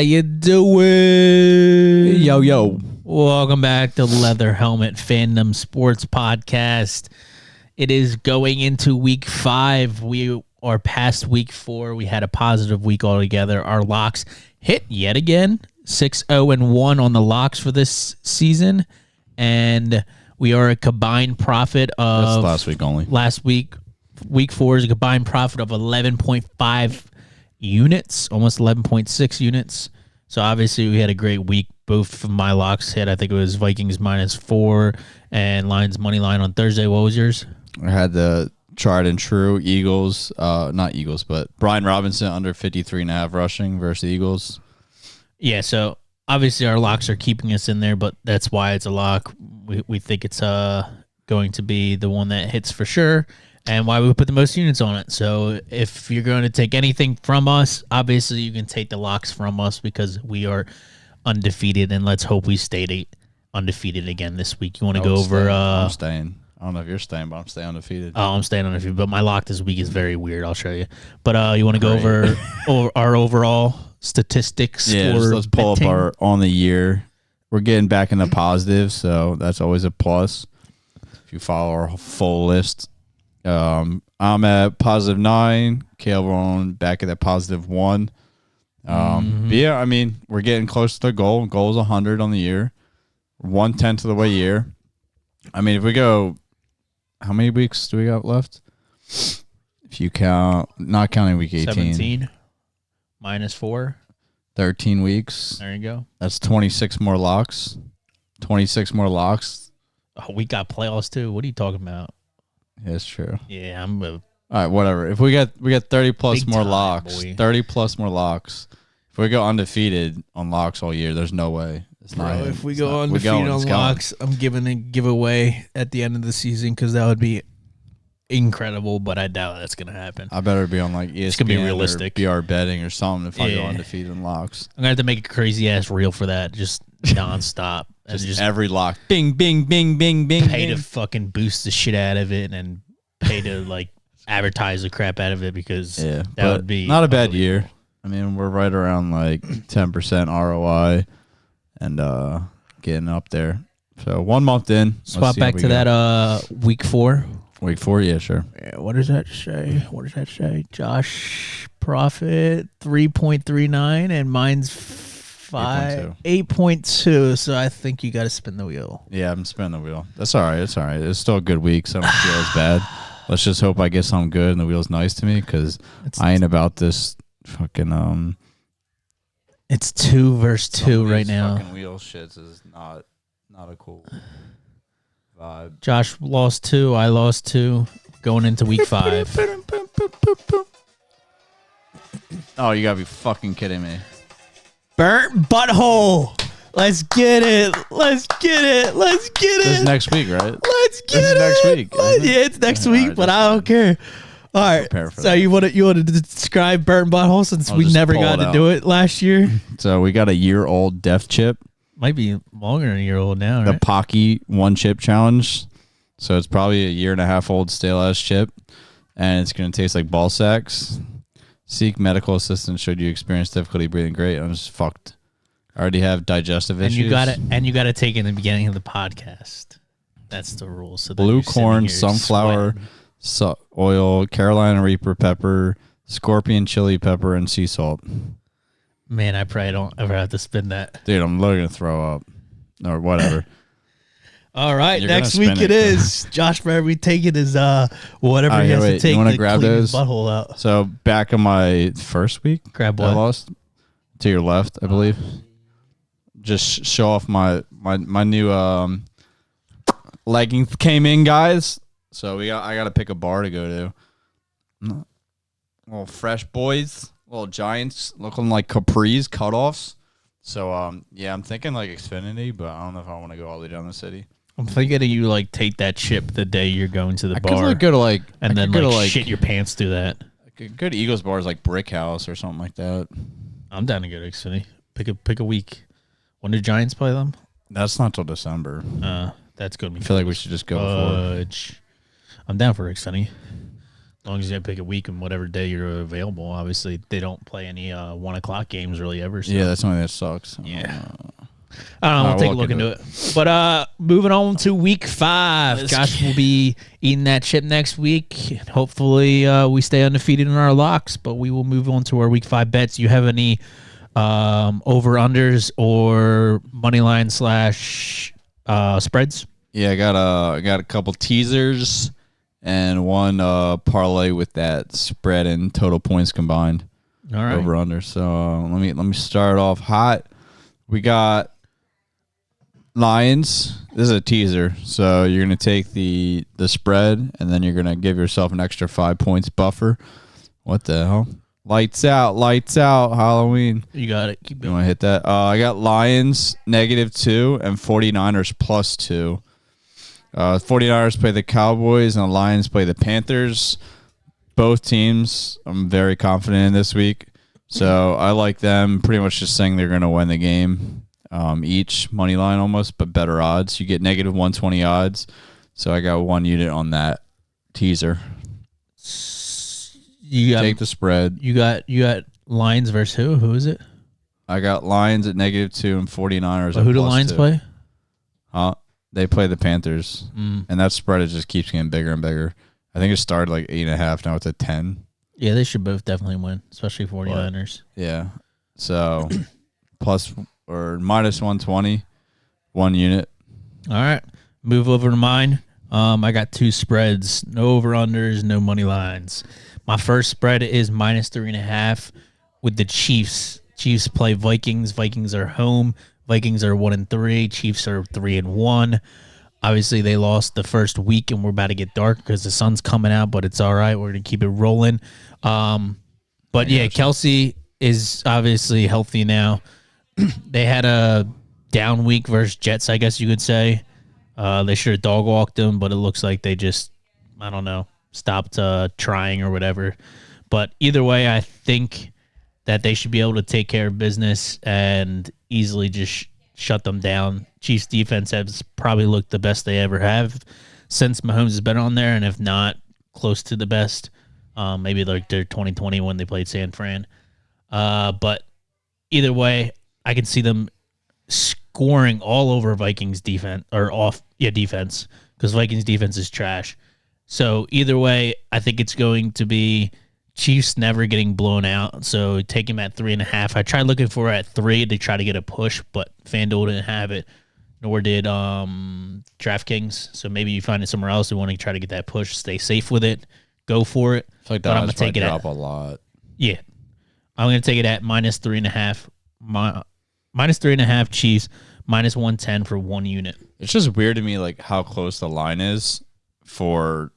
you doing? Yo. Welcome back to Leather Helmet Fandom Sports Podcast. It is going into week 5. We are past week 4. We had a positive week altogether. Our locks hit yet again. 6-0-1 on the locks for this season. And we are a combined profit of... That's last week only. Last week, week 4 is a combined profit of 11.5 units, almost 11.6 units. So obviously we had a great week. Both of my locks hit. I think it was Vikings -4 and Lions money line on Thursday. What was yours? I had the tried and true Eagles, not Eagles, but Brian Robinson under 53.5 rushing versus the Eagles. Yeah, so obviously our locks are keeping us in there, but that's why it's a lock. We think it's going to be the one that hits for sure, and why we put the most units on it. So if you're going to take anything from us, obviously you can take the locks from us because we are undefeated, and let's hope we stay undefeated again this week. You want to go over? I'm staying. I don't know if you're staying, but I'm staying undefeated. Oh, I'm staying undefeated, but my lock this week is very weird. I'll show you. But you want to go over our overall statistics? Yeah, let's pull up our on the year. We're getting back in the positive, so that's always a plus. If you follow our full list, I'm at +9. Caleb back at that +1. But yeah, I mean, we're getting close to the goal. Goal is 100 on the year. 1/10 of the way year. I mean, if we go, how many weeks do we got left? If you count, not counting week 18. 17 -4. 13 weeks. There you go. That's 26 more locks. 26 more locks. Oh, we got playoffs too. What are you talking about? Yeah, it's true. Yeah, all right, whatever. If we get 30 plus Big more time, locks, boy. 30 plus more locks. If we go undefeated on locks all year, there's no way. It's not. Bro, if we It's go not- undefeated we're going, on it's going. locks, I'm giving a giveaway at the end of the season because that would be incredible, but I doubt that's going to happen. I better be on like ESPN It's gonna be realistic. or BR betting or something if I go Yeah. undefeated in locks. I'm going to have to make a crazy-ass reel for that, just nonstop. And Just every lock. Bing, bing, bing, bing, bing, pay bing. to fucking boost the shit out of it and pay to, like, advertise the crap out of it because Yeah, that but would be not a bad unbelievable. year. I mean, we're right around like 10% ROI and getting up there. So 1 month in. let's Swap see how back we to go. that week 4. Week 4, yeah, sure. Yeah, what does that say? What does that say? Josh profit 3.39 and mine's 8.2. So I think you got to spin the wheel. Yeah, I'm spinning the wheel. That's all right. It's all right. It's still a good week, so I don't feel as bad. Let's just hope I get something good and the wheel's nice to me because I ain't about this fucking It's 2 versus 2 of right these now. Fucking wheel shits is not a cool vibe. Josh lost 2. I lost 2 going into week 5. Oh, you gotta be fucking kidding me. Burnt butthole. Let's get it. Let's get it. Let's get This is it. next week, right? Let's get This is it. next week, isn't it? Yeah, it's next Yeah, week, alright, but that's I don't care. All right. Prepare for So that. you want to describe burnt butthole since I'll we just never pull got it to out. do it last year? So we got a year-old Def Chip, Might be longer than a year old now, the right? Pocky 1-chip challenge. So it's probably a 1.5 year old stale-ass chip, and it's gonna taste like ball sacks. Seek medical assistance should you experience difficulty breathing. Great, I'm just fucked. I already have digestive And issues. you got to take it in the beginning of the podcast. That's the rule. So then blue you're sitting corn, here sunflower sweating. oil, Carolina Reaper pepper, scorpion chili pepper, and sea salt. Man, I probably don't ever have to spin that. Dude, I'm literally gonna throw up or whatever. All right, You're next gonna week spin it it. is. Josh Forever taking his whatever he has to wait, take you wanna to grab clean his those? butthole out. So back in my first week, Grab I what? lost to your left, I believe. Just show off my new leggings came in, guys. So I got to pick a bar to go to. Little fresh boys, little giants looking like capris, cutoffs. So yeah, I'm thinking like Xfinity, but I don't know if I want to go all the way down the city. I'm thinking of you like take that chip the day you're going to the I bar, could go to like and I then could go like to, shit your pants through that. Good Eagles bars like Brick House or something like that. I'm down to go to Xfinity. Pick a week. When do Giants play them? That's not till December. That's gonna be. I feel like we should just go for it. I'm down for Xfinity. As long as you pick a week and whatever day you're available. Obviously, they don't play any 1 o'clock games really ever. So. Yeah, that's something that sucks. Yeah. I don't know. We'll take a look into it. But moving on to week 5. Josh will be eating that chip next week. Hopefully, we stay undefeated in our locks. But we will move on to our week 5 bets. You have any over-unders or money line / spreads? Yeah, I got a couple teasers and one parlay with that spread and total points combined. All right. Over under. So let me start off hot. We got Lions. This is a teaser. So you're gonna take the spread and then you're gonna give yourself an extra 5 points buffer. What the hell? Lights out, Halloween. You got it. Keep You going. want to hit that? I got Lions -2 and 49ers +2. 49ers play the Cowboys and the Lions play the Panthers. Both teams I'm very confident in this week. So I like them pretty much just saying they're going to win the game. Each money line almost, but better odds. You get -120 odds. So I got 1 unit on that teaser. You got Take the spread. You got Lions versus who? Who is it? I got Lions at -2 and 49ers But at who do Lions +2. play? They play the Panthers. And that spread it just keeps getting bigger and bigger. I think it started like 8.5. Now it's at 10. Yeah, they should both definitely win, especially 49ers. Yeah. So plus or -120, 1 unit. All right. Move over to mine. I got 2 spreads. No over-unders, no money lines. My first spread is -3.5 with the Chiefs. Chiefs play Vikings. Vikings are home. Vikings are 1-3. Chiefs are 3-1. Obviously, they lost the first week, and we're about to get dark because the sun's coming out, but it's all right. We're going to keep it rolling. But, yeah, Kelsey is obviously healthy now. They had a down week versus Jets, I guess you could say. They should have dog walked them, but it looks like they just, I don't know, stopped trying or whatever. But either way, I think that they should be able to take care of business and easily just shut them down. Chiefs defense has probably looked the best they ever have since Mahomes has been on there, and if not, close to the best. Maybe like their 2020 when they played San Fran. But either way, I can see them scoring all over Vikings defense defense because Vikings defense is trash. So either way, I think it's going to be Chiefs never getting blown out. So take him at 3.5. I tried looking for it at 3 to try to get a push, but FanDuel didn't have it, nor did DraftKings. So maybe you find it somewhere else. You want to try to get that push. Stay safe with it. Go for it. I feel like But that I'm odds gonna take probably it drop a lot. Yeah, I'm going to take it at -3.5. -3.5 Chiefs, -110 for 1 unit. It's just weird to me, like how close the line is for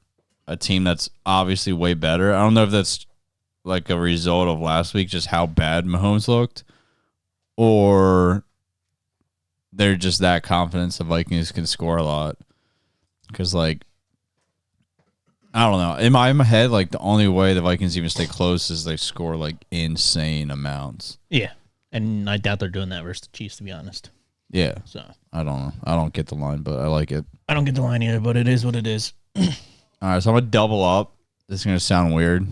a team that's obviously way better. I don't know if that's like a result of last week, just how bad Mahomes looked, or they're just that confident the Vikings can score a lot. Because, like, I don't know. In my head, like, the only way the Vikings even stay close is they score, like, insane amounts. Yeah, and I doubt they're doing that versus the Chiefs, to be honest. Yeah. So I don't know. I don't get the line, but I like it. I don't get the line either, but it is what it is. All right, so I'm going to double up. This is going to sound weird,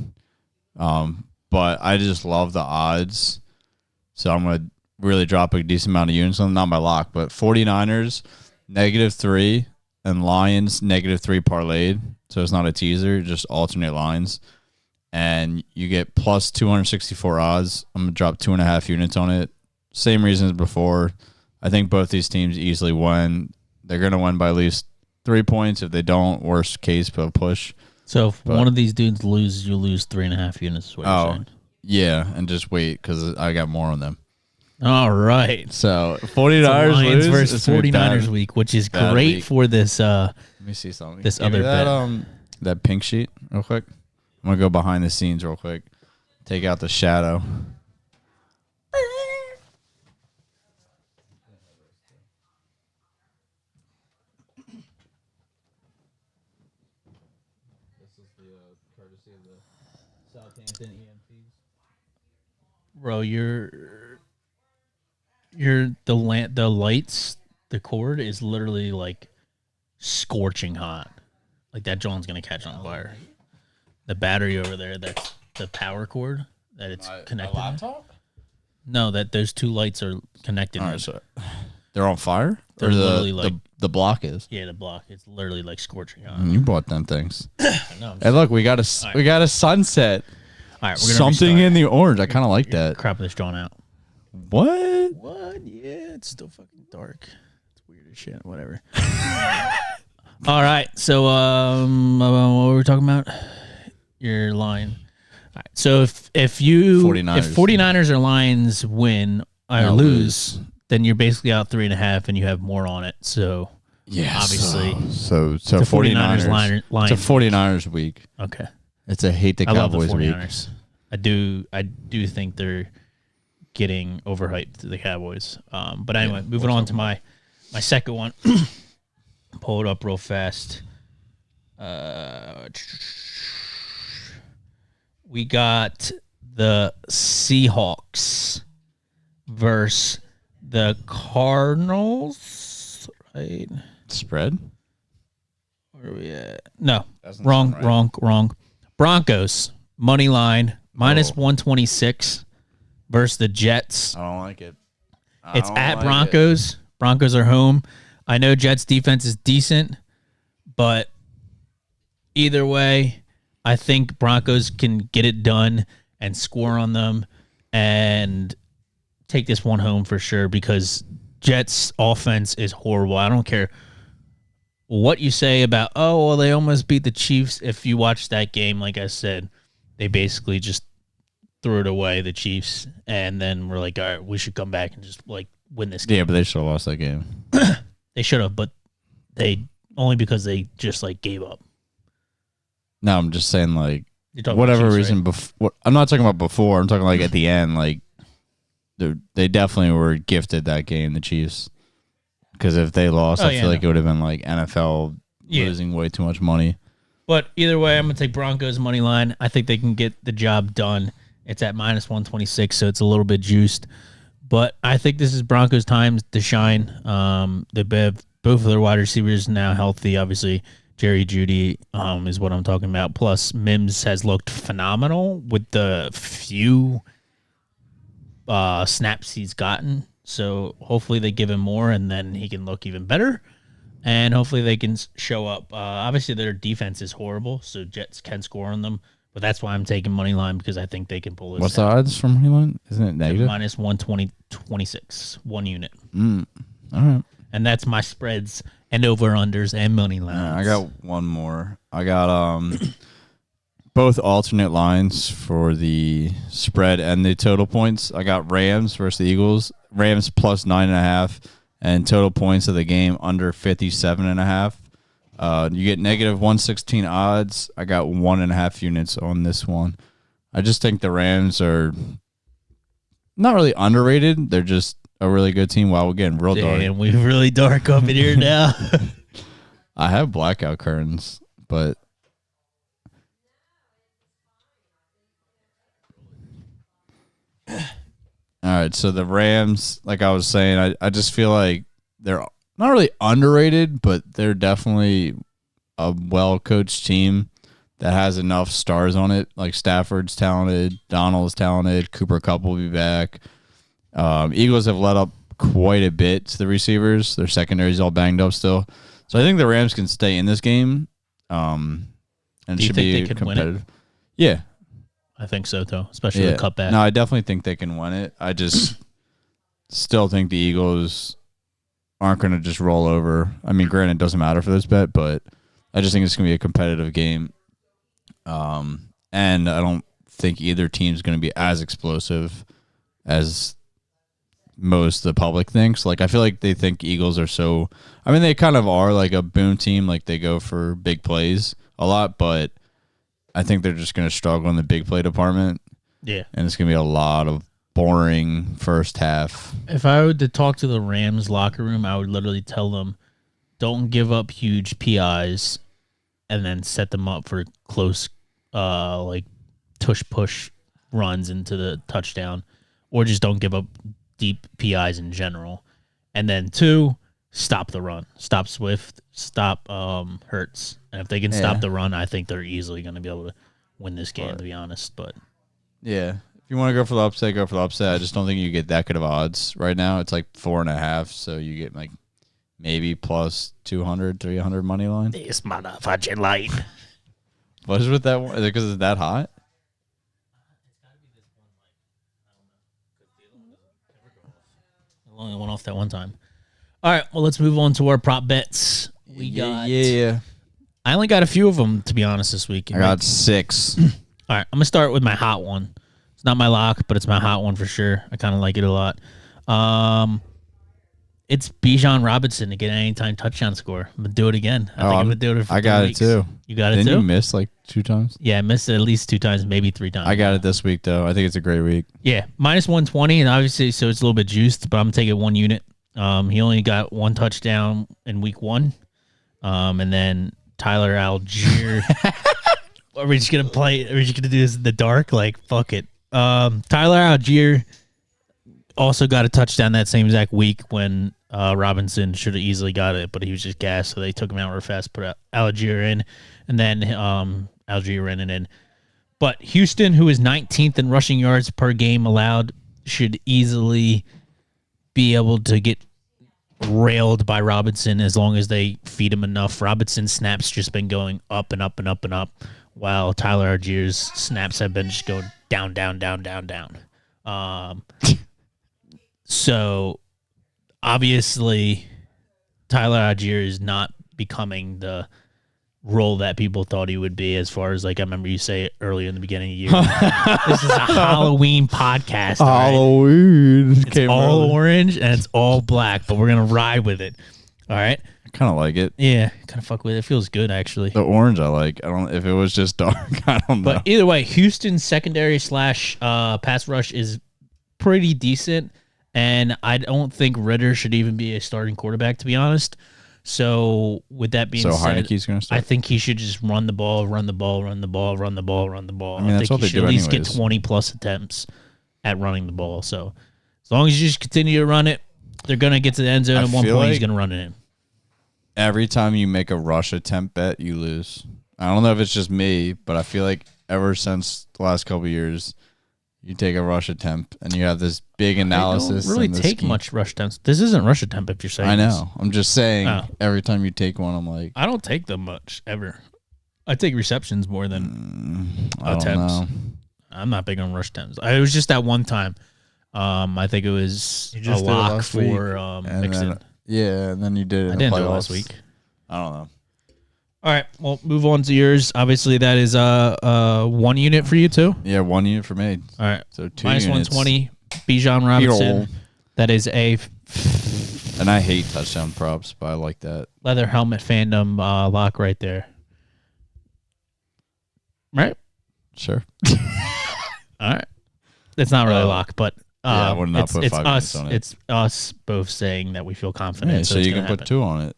but I just love the odds. So I'm going to really drop a decent amount of units on, not my lock, but 49ers, -3, and Lions, -3 parlayed. So it's not a teaser, just alternate lines. And you get plus 264 odds. I'm going to drop 2.5 units on it. Same reasons before. I think both these teams easily win. They're going to win by at least 3 points. If they don't, worst case, put a push. So if one of these dudes loses, you lose 3.5 units. Is what you're saying. Yeah, and just wait because I got more on them. All right. So 49ers Lions lose, versus it's gonna be 49ers bad. week, which is Bad great week. for this. Let me see something. This Give me other that, bet. that pink sheet real quick. I'm gonna go behind the scenes real quick. Take out the shadow. This is the courtesy of the Southampton EMPs. Bro, the lights, the cord is literally like scorching hot. Like that John's gonna catch on fire. the battery over there. That's the power cord that it's connected. No, that those two lights are connected. All right, so they're on fire. They're literally like the block is. Yeah, the block. It's literally like scorching hot. You bought them things. No, Hey, look, we got a sunset. all right, we're gonna Something restart. in the orange. I kind of like that. Crap this drawn out. What? What? Yeah, it's still fucking dark. It's weird as shit. Whatever. All right. So, what were we talking about? Your line. All right. So if 49ers. if 49ers or Lions win or No, lose, then you're basically out 3.5, and you have more on it. So Yeah. obviously, So it's a 49ers Lions. It's a 49ers week. Okay. It's a hate the I love the Cowboys week. 49ers. I do think they're getting overhyped, the Cowboys. But anyway, moving on to my second one. Pull it up real fast. We got the Seahawks versus the Cardinals. Right? Spread? Where are we at? No, Doesn't wrong, sound right. wrong. Broncos money line minus Oh. 126 versus the Jets. I don't like it. It's at Broncos. Broncos are home. I know Jets defense is decent, but either way, I think Broncos can get it done and score on them and take this one home for sure because Jets offense is horrible. I don't care what you say about, oh, well, they almost beat the Chiefs. If you watch that game, like I said, they basically just threw it away, the Chiefs, and then we're like, all right, we should come back and just like win this game. Yeah, but they should have lost that game. They should have, but they only because they just like gave up. No, I'm just saying, like, You're talking whatever about Chiefs, reason. right? Before, I'm not talking about before. I'm talking like at the end. Like, they definitely were gifted that game, the Chiefs. Because if they lost, I feel like it would have been like NFL losing way too much money. But either way, I'm gonna take Broncos money line. I think they can get the job done. It's at minus 126, so it's a little bit juiced. But I think this is Broncos' time to shine. They have both of their wide receivers now healthy. Obviously, Jerry Jeudy is what I'm talking about. Plus, Mims has looked phenomenal with the few snaps he's gotten. So hopefully they give him more, and then he can look even better. And hopefully they can show up. Obviously, their defense is horrible, so Jets can score on them. But that's why I'm taking money line because I think they can pull this. What's the odds from money line? Isn't it negative? Minus 126, 1 unit. All right. And that's my spreads and over-unders and money lines. I got one more. I got both alternate lines for the spread and the total points. I got Rams versus the Eagles. Rams plus 9.5 and total points of the game under 57.5. You get negative 116 odds. I got 1.5 units on this one. I just think the Rams are not really underrated. They're just a really good team. Wow, we're getting real dark. Damn, we're really dark up in here now. I have blackout curtains, but all right. So the Rams, like I was saying, I just feel like they're not really underrated, but they're definitely a well-coached team that has enough stars on it. Like Stafford's talented, Donald's talented, Cooper Kupp will be back. Eagles have let up quite a bit to the receivers. Their secondary's all banged up still. So I think the Rams can stay in this game. And Do you should think be they could win it? competitive. Yeah. I think so, too, especially with Cup back. No, I definitely think they can win it. I just still think the Eagles aren't going to just roll over. I mean, granted, it doesn't matter for this bet, but I just think it's going to be a competitive game. And I don't think either team's going to be as explosive as most of the public thinks. Like, I feel like they think Eagles are so... I mean, they kind of are like a boom team. Like, they go for big plays a lot, but I think they're just going to struggle in the big play department. Yeah. And it's going to be a lot of boring first half. If I were to talk to the Rams locker room, I would literally tell them, don't give up huge PIs and then set them up for close, like, tush-push runs into the touchdown, or just don't give up deep PIs in general. And then 2, stop the run. Stop Swift. Stop Hurts. And if they can stop the run, I think they're easily going to be able to win this game, Right. to be honest. But Yeah. If you want to go for the upset, go for the upset. I just don't think you get that good of odds right now. It's like 4.5, so you get like maybe plus 200, 300 money line. this motherfucking light. What is with that one? Is it because it's that hot? It only went off that one time. All right, well, let's move on to our prop bets. Yeah. I only got a few of them, to be honest, this week. I got 6. All right, I'm gonna start with my hot one. It's not my lock, but it's my hot one for sure. I kind of like it a lot. It's Bijan Robinson to get an anytime touchdown score. I'm gonna do it again. I think I'm gonna do it. For I got 3 it weeks. too. You got it Didn't too? you miss like 2 times? Yeah, I missed it at least 2 times, maybe 3 times. I got it this week though. I think it's a great week. Yeah, minus 120, and obviously, so it's a little bit juiced, but I'm taking 1 unit. He only got 1 touchdown in week 1, and then Tyler Algier. Are we just gonna play? Are we just gonna do this in the dark? Like, fuck it. Tyler Algier also got a touchdown that same exact week when Robinson should have easily got it, but he was just gassed, so they took him out real fast, put Algier in, and then Algier ran it in. But Houston, who is 19th in rushing yards per game allowed, should easily be able to get railed by Robinson as long as they feed him enough. Robinson's snaps just been going up and up and up and up, while Tyler Algier's snaps have been just going down, down, down, down, down. So obviously Tyler Algier is not becoming the role that people thought he would be, as far as, like, I remember you say it earlier in the beginning of the year. This is a Halloween podcast. All right? Halloween. It's all orange and it's all black, but we're gonna ride with it. All right. I kind of like it. Yeah, kind of fuck with it. It feels good, actually. The orange I like. I don't. If it was just dark, I don't know. But either way, Houston's secondary / pass rush is pretty decent, and I don't think Ritter should even be a starting quarterback, to be honest. So with that being So said, Heineke's gonna I start. think he should just run the ball, run the ball, run the ball, run the ball, run the ball. I mean, that's think what he they should do at least anyways. get 20 plus attempts at running the ball. So as long as you just continue to run it, they're gonna get to the end zone. I At one feel point, he's like- gonna run it in. Every time you make a rush attempt bet, you lose. I don't know if it's just me, but I feel like ever since the last couple of years, you take a rush attempt and you have this big analysis. They don't really and this take scheme. much rush attempts. This isn't rush attempt if you're saying I this. know. I'm just saying. Oh. Every time you take one, I'm like, I don't take them much ever. I take receptions more than I don't attempts. know. I'm not big on rush attempts. It was just that one time. I think it was You a just did it lock last for And Mixon. then, yeah, and then you did it. I in didn't the do it last playoffs. week. I don't know. All right, well, move on to yours. Obviously, that is 1 unit for you too. Yeah, 1 unit for me. All right, So 2 minus units. 120. Bijan Robinson. Yo. That is a And I hate touchdown props, but I like that. leather helmet fandom lock right there. Right. Sure. All right. It's not really a lock, but yeah, I would not it's, put it's 5 us. units on it. It's us both saying that we feel confident. Yeah, so it's you gonna can put happen. 2 on it.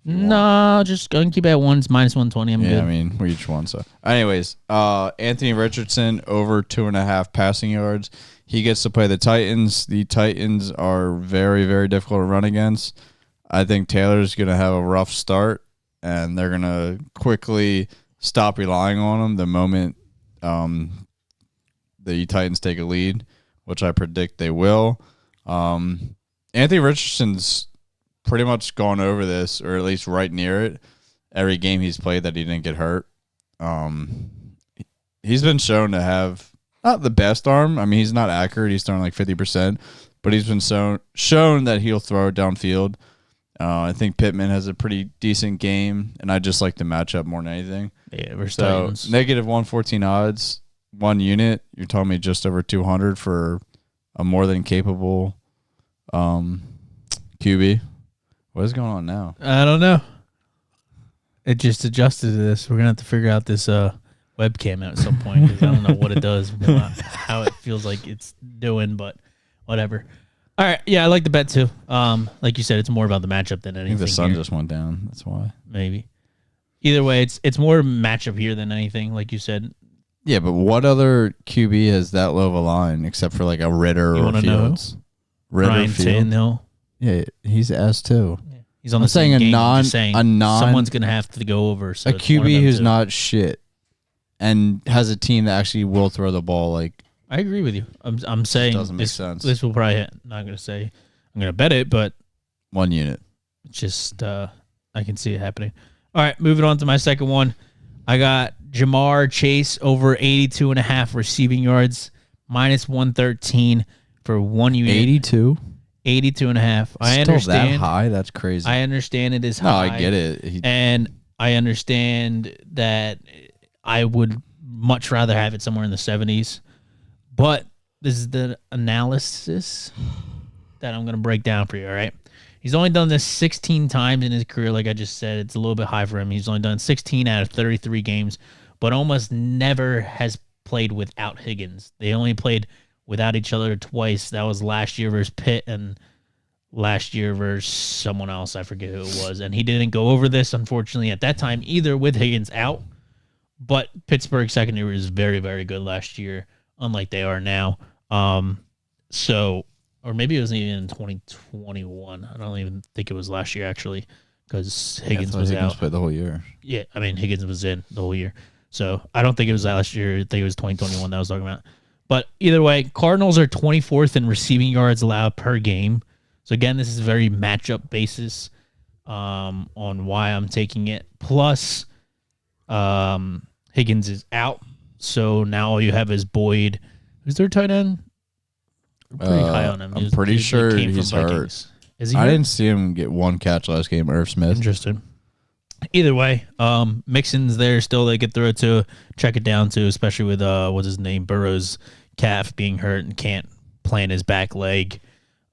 No, just go and keep it at 1. It's minus 120. I'm Yeah, good. I mean, we each one. So, anyways, Anthony Richardson over 2.5 passing yards. He gets to play the Titans. The Titans are very, very difficult to run against. I think Taylor's going to have a rough start, and they're going to quickly stop relying on him the moment the Titans take a lead, which I predict they will. Anthony Richardson's pretty much gone over this, or at least right near it, every game he's played that he didn't get hurt. He's been shown to have not the best arm. I mean, he's not accurate. He's throwing like 50%, but he's been shown that he'll throw it downfield. I think Pittman has a pretty decent game, and I just like the matchup more than anything. Yeah, versus So Titans. negative 114 odds, 1 unit. You're telling me just over 200 for a more than capable QB. What is going on now? I don't know. It just adjusted to this. We're gonna have to figure out this webcam at some point because I don't know what it does, how it feels like it's doing, but whatever. All right, yeah, I like the bet too. Like you said, it's more about the matchup than I anything. think the sun here, just went down. That's why. maybe. Either way, it's more matchup here than anything. Like you said, Yeah, but what other QB has that low of a line except for like a Ritter You or wanna know who? Fields? Ritter, Ryan Fields. Tannehill. Yeah, he's S2. He's on I'm the same saying game. Just saying a non someone's gonna have to go over. So a it's one of QB them who's two. not shit. and has a team that actually will throw the ball. Like, I agree with you. I'm saying doesn't make this, sense. This will probably not going to say I'm going to bet it, but 1 unit. it's just I can see it happening. All right, moving on to my second one. I got Jamar Chase over 82.5 receiving yards, minus 113 for 1 unit. 82. 82.5. I Still understand. that high? That's crazy. I understand it is no, high. I get it. And I understand that I would much rather have it somewhere in the 70s. But this is the analysis that I'm going to break down for you, all right? He's only done this 16 times in his career. Like I just said, it's a little bit high for him. He's only done 16 out of 33 games, but almost never has played without Higgins. They only played without each other twice. That was last year versus Pitt and last year versus someone else. I forget who it was. And he didn't go over this, unfortunately, at that time either with Higgins out. But Pittsburgh secondary was very, very good last year, unlike they are now. Or maybe it was even in 2021. I don't even think it was last year, actually, because Higgins was Higgins out. played the whole year. Yeah, I mean, Higgins was in the whole year. So I don't think it was last year. I think it was 2021 that I was talking about. But either way, Cardinals are 24th in receiving yards allowed per game. So again, this is a very matchup basis on why I'm taking it. Plus, Higgins is out. So now all you have is Boyd. Who's their tight end? I'm pretty high on him. I'm pretty sure he's hurt. Is he I hurt? didn't see him get one catch last game, Irv Smith. Interesting. Either way, Mixon's there still. They could throw it to, check it down to, especially with what's his name, Burrow's calf being hurt and can't plant his back leg.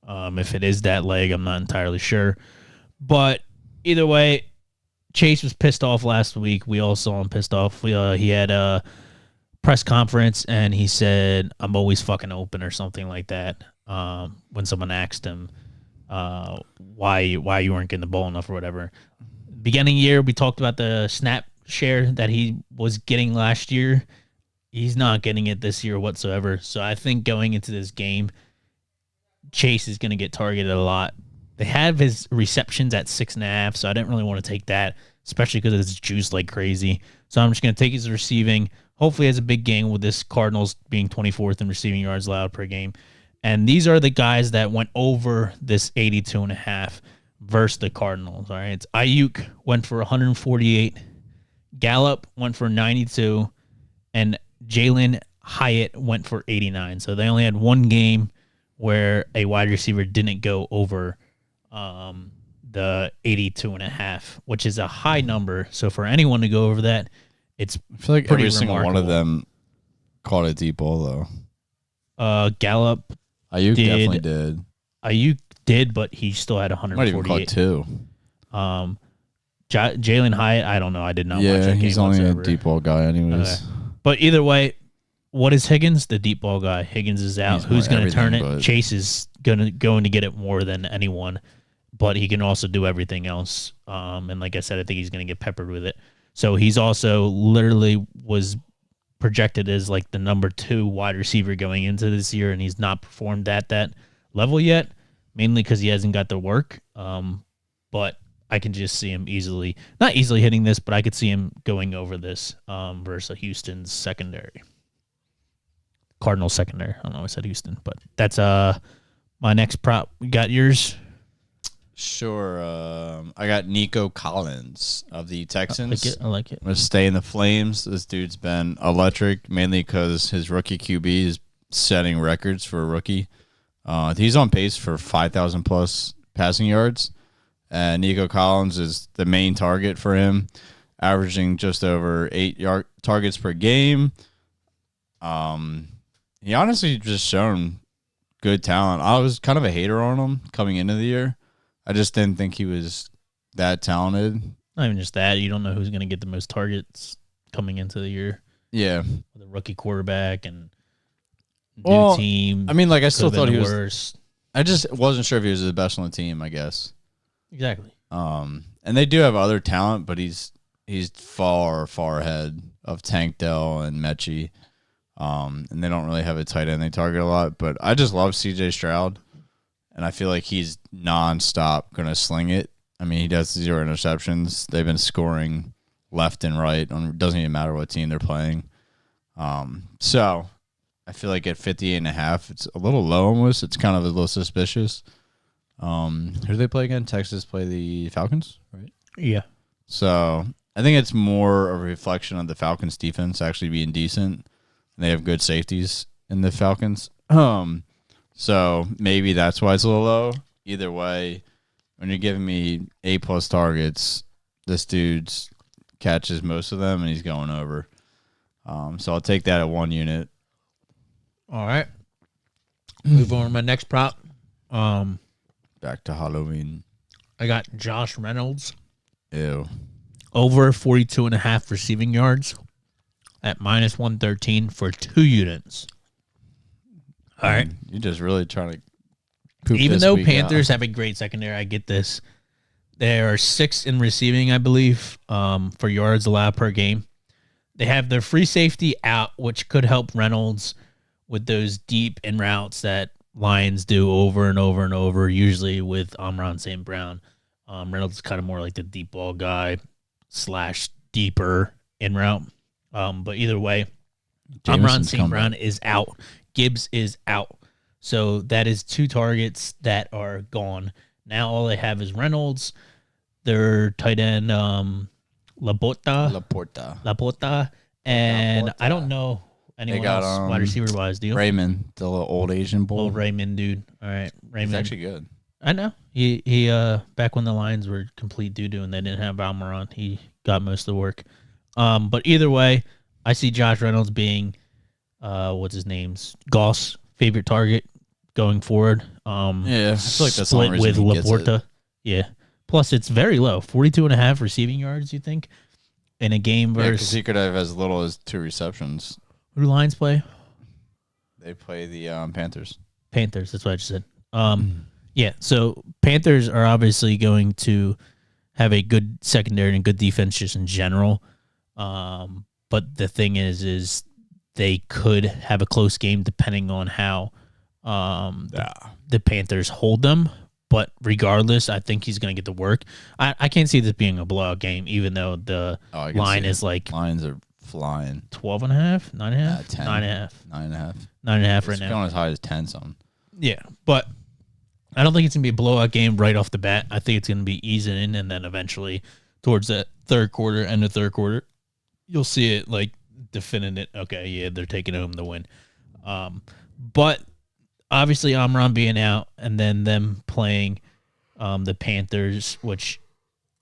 If it is that leg, I'm not entirely sure. But either way, Chase was pissed off last week. We all saw him pissed off. He had a press conference and he said, "I'm always fucking open" or something like that. When someone asked him why you weren't getting the ball enough or whatever. Beginning of year, we talked about the snap share that he was getting last year. He's not getting it this year whatsoever. So I think going into this game, Chase is going to get targeted a lot. They have his receptions at 6.5, so I didn't really want to take that, especially because it's juiced like crazy. So I'm just going to take his receiving. Hopefully, he has a big game with this Cardinals being 24th in receiving yards allowed per game. And these are the guys that went over this 82.5 versus the Cardinals. All right, it's Ayuk went for 148, Gallup went for 92, and Jalen Hyatt went for 89. So they only had one game where a wide receiver didn't go over the 82.5, which is a high number. So for anyone to go over that, it's I feel like pretty every single one of remarkable. them caught a deep ball, though. Gallup Ayuk did. definitely did. Ayuk did, but he still had Might even caught 148. two. Jalen Hyatt, I don't know. I did not watch Yeah, that game he's only whatsoever. a deep ball guy anyways. Okay. But either way, what is Higgins? The deep ball guy. Higgins is out. He's Who's more going to turn it? everything, but- Chase is going to get it more than anyone, but he can also do everything else. And like I said, I think he's going to get peppered with it. So he's also literally was projected as like the number 2 wide receiver going into this year, and he's not performed at that level yet, mainly because he hasn't got the work. But I can just see him not easily hitting this, but I could see him going over this versus Houston's secondary. Cardinals secondary. I don't know. I said Houston, but that's my next prop. We got yours. Sure. I got Nico Collins of the Texans. I like it. I'm going to stay in the Flames. This dude's been electric, mainly because his rookie QB is setting records for a rookie. He's on pace for 5,000 plus passing yards. And Nico Collins is the main target for him, averaging just over 8 targets per game. He honestly just shown good talent. I was kind of a hater on him coming into the year. I just didn't think he was that talented. Not even just that. You don't know who's going to get the most targets coming into the year Yeah. with a rookie quarterback and Well, new team. I mean, like, I still Could've thought been he the was. worst. I just wasn't sure if he was the best on the team, I guess. Exactly. And they do have other talent, but he's far, far ahead of Tank Dell and Mechie. And they don't really have a tight end they target a lot. But I just love CJ Stroud, and I feel like he's nonstop going to sling it. I mean, he does 0 interceptions. They've been scoring left and right. It doesn't even matter what team they're playing. So I feel like at 58.5, it's a little low almost. It's kind of a little suspicious. Who do they play again? Texas play the Falcons, right? Yeah. So I think it's more a reflection of the Falcons defense actually being decent. They have good safeties in the Falcons. So maybe that's why it's a little low. Either way, when you're giving me A+ targets, this dude's catches most of them and he's going over. So I'll take that at 1 unit. All right. Move on to my next prop. Back to Halloween. I got Josh Reynolds Ew. over 42.5 receiving yards at -113 for 2 units. All right. You're just really trying to poop Even this though week Panthers out. have a great secondary, I get this. There are 6 in receiving, I believe, for yards allowed per game. They have their free safety out, which could help Reynolds with those deep in routes that Lions do over and over and over, usually with Amon St. Brown. Reynolds is kind of more like the deep ball guy / deeper in route. But either way, Amon Jameson's St. coming. Brown is out. Gibbs is out. So that is 2 targets that are gone. Now all they have is Reynolds, their tight end, Laporta, and I don't know anyone got, else wide receiver wise. Do you? Raymond, the little old Asian bull. Little Raymond dude. All right, Raymond. He's actually good. I know. He back when the Lions were complete doo-doo and they didn't have Almiron, he got most of the work. But either way, I see Josh Reynolds being what's his name's Goss' favorite target going forward. Yeah, I feel like that's the only split with reason he gets it. Laporta. Yeah. Plus it's very low. 42.5 receiving yards, you think? In a game Yeah, because versus he could have as little as 2 receptions. who do Lions play? They play the Panthers. Panthers, that's what I just said. Yeah, so Panthers are obviously going to have a good secondary and good defense just in general. But the thing is they could have a close game depending on how the Panthers hold them. But regardless, I think he's going to get the work. I can't see this being a blowout game, even though the I can line see is it. like Lines are flying. 12.5, 9.5, 10. 9.5, 9.5. 9.5 right It's now. going as high as 10 something. Yeah, but I don't think it's going to be a blowout game right off the bat. I think it's going to be easing in, and then eventually towards that third quarter, end of third quarter, you'll see it like definite. Okay, yeah, they're taking home the win. But obviously Amron being out and then them playing the Panthers, which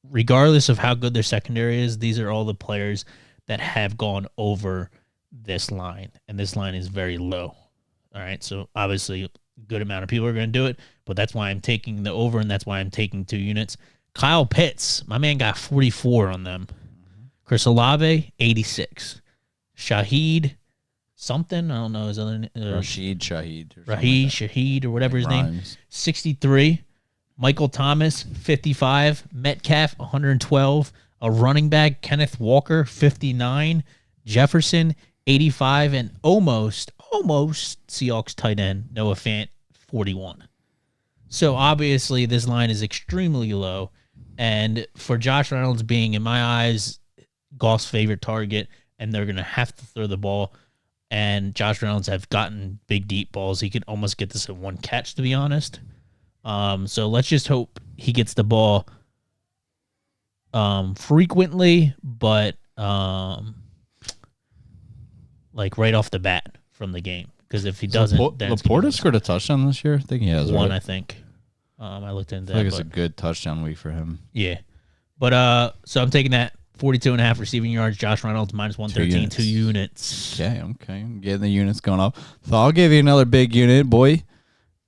regardless of how good their secondary is, these are all the players that have gone over this line, and this line is very low. All right, so obviously a good amount of people are going to do it, but that's why I'm taking the over, and that's why I'm taking 2 units. Kyle Pitts, my man got 44 on them. Chris Olave, 86. Shahid, something, I don't know his other name. Rashid Shaheed. or something Rahid, like Shahid, or whatever his that. name. Rhymes. 63. Michael Thomas, 55. Metcalf, 112. A running back, Kenneth Walker, 59. Jefferson, 85. And almost Seahawks tight end, Noah Fant, 41. So obviously this line is extremely low. And for Josh Reynolds being, in my eyes, Goff's favorite target, and they're going to have to throw the ball, and Josh Reynolds have gotten big, deep balls. He could almost get this in one catch, to be honest. So let's just hope he gets the ball frequently, but like right off the bat from the game. Because if he doesn't, then it's gonna Laporta scored a touchdown this year? I think he has be one, right? I think. I looked into I that. think it's a but- good touchdown week for him. yeah. But so I'm taking that 42.5 receiving yards. Josh Reynolds -113, 2 units. Okay. I'm getting the units going up. So I'll give you another big unit, boy.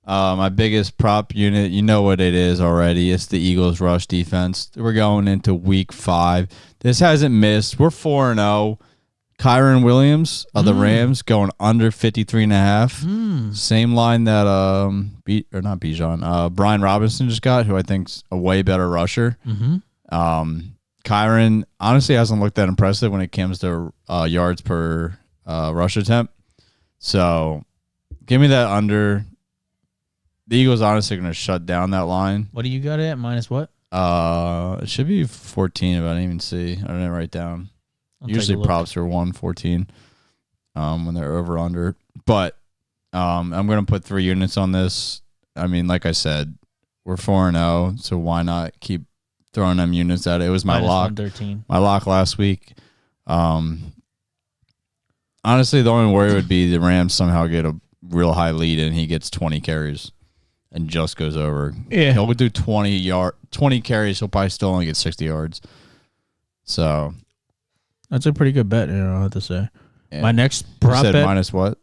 My biggest prop unit, you know what it is already. It's the Eagles rush defense. We're going into week 5. This hasn't missed. We're 4-0. Kyron Williams of the Rams going under 53.5. Same line that Brian Robinson just got, who I think's a way better rusher. Kyron honestly hasn't looked that impressive when it comes to yards per rush attempt. So give me that under. The Eagles honestly are going to shut down that line. What do you got it at? Minus what? It should be 14 if I didn't even see. I didn't write down. I'll take a Usually look. props are 114. when they're over under. But I'm going to put 3 units on this. I mean, like I said, we're 4-0, so why not keep throwing them units at it? It was my lock. My lock last week. Honestly, the only worry would be the Rams somehow get a real high lead and he gets 20 carries and just goes over. Yeah. He'll do 20 carries. He'll probably still only get 60 yards. So that's a pretty good bet, I have to say. yeah. My next prop bet. Minus what?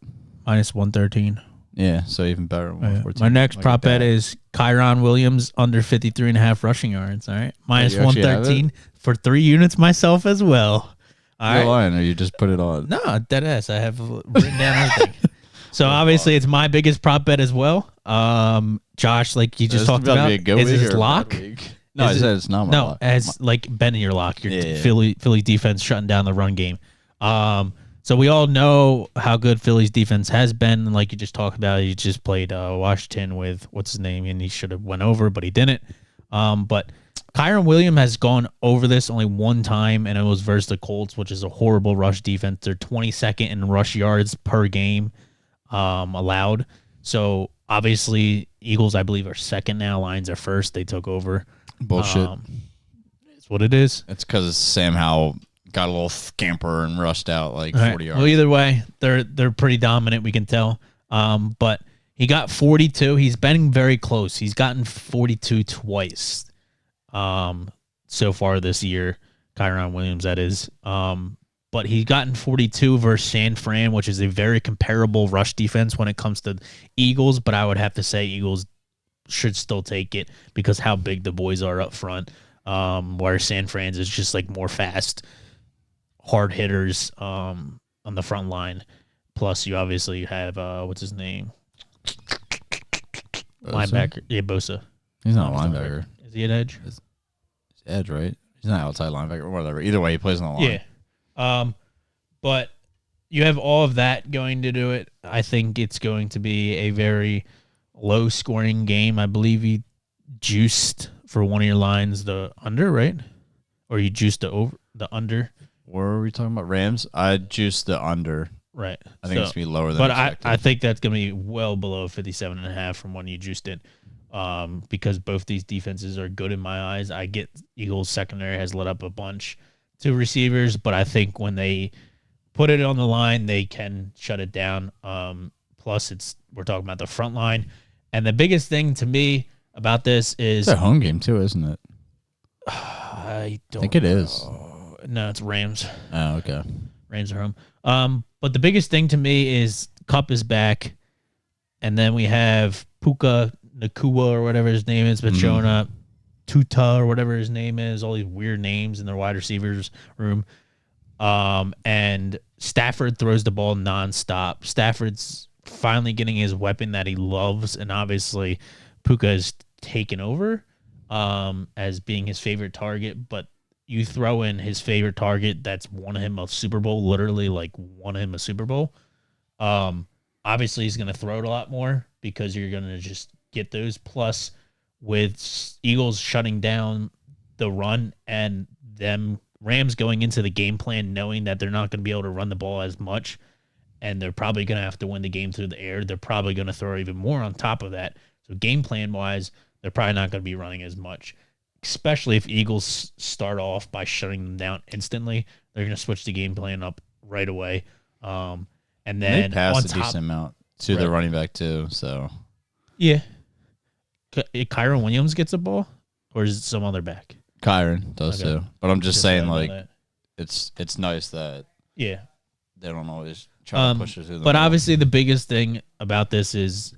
Minus 113. Yeah, so even better. My next prop bet is Kyron Williams under 53.5 rushing yards. All right. Minus 113 for 3 units myself as well. All You're right. lying, or you just put it on? No, dead ass. I have written down everything. So obviously it's my biggest prop bet as well. Josh, like you just talked about, is his lock? No, I said it's not my lock. No, as like Ben in your lock, your Philly defense shutting down the run game. So we all know how good Philly's defense has been. Like you just talked about, he just played Washington with what's his name, and he should have went over, but he didn't. But Kyron Williams has gone over this only one time, and it was versus the Colts, which is a horrible rush defense. They're 22nd in rush yards per game allowed. So obviously, Eagles, I believe, are second now. Lions are first. They took over. Bullshit. It's what it is. It's because Sam Howell got a little scamper and rushed out like 40 yards. Well, either way, they're pretty dominant. We can tell. But he got 42. He's been very close. He's gotten 42 twice. So far this year, Kyron Williams, that is. But he's gotten 42 versus San Fran, which is a very comparable rush defense when it comes to Eagles. But I would have to say Eagles should still take it because how big the boys are up front. Where San Fran's is just like more fast, hard hitters on the front line. Plus, you obviously have what's his name, linebacker. Yeah, Bosa. He's not a linebacker. Is he an edge? He's edge, right? He's not outside linebacker or whatever. Either way, he plays on the line. Yeah. But you have all of that going to do it. I think it's going to be a very low-scoring game. I believe you juiced for one of your lines the under, right? Or you juiced the under. What were we talking about? Rams? I juiced the under. Right. I think it's going to be lower than but expected. I think that's going to be well below 57.5 from when you juiced it. Because both these defenses are good in my eyes. I get Eagles secondary has let up a bunch to receivers, but I think when they put it on the line, they can shut it down. Plus, we're talking about the front line. And the biggest thing to me about this is... It's a home game, too, isn't it? I think it is. No, it's Rams. Oh, okay. Rams are home. But the biggest thing to me is Kupp is back, and then we have Puka Nakua or whatever his name is, been showing up. Tuta or whatever his name is, all these weird names in their wide receivers room. And Stafford throws the ball nonstop. Stafford's finally getting his weapon that he loves, and obviously Puka is taken over as being his favorite target, but you throw in his favorite target that's won him a Super Bowl, literally like won him a Super Bowl. Obviously he's going to throw it a lot more because you're going to just get those. Plus, with Eagles shutting down the run and them Rams going into the game plan knowing that they're not going to be able to run the ball as much, and they're probably going to have to win the game through the air, they're probably going to throw even more on top of that. So game plan-wise, they're probably not going to be running as much, especially if Eagles start off by shutting them down instantly. They're going to switch the game plan up right away. And then they passed a decent amount to the running back, too. So yeah. Kyron Williams gets a ball, or is it some other back? Kyron does too. But I'm just saying, like, that. it's nice that they don't always try to push it through. But obviously, the biggest thing about this is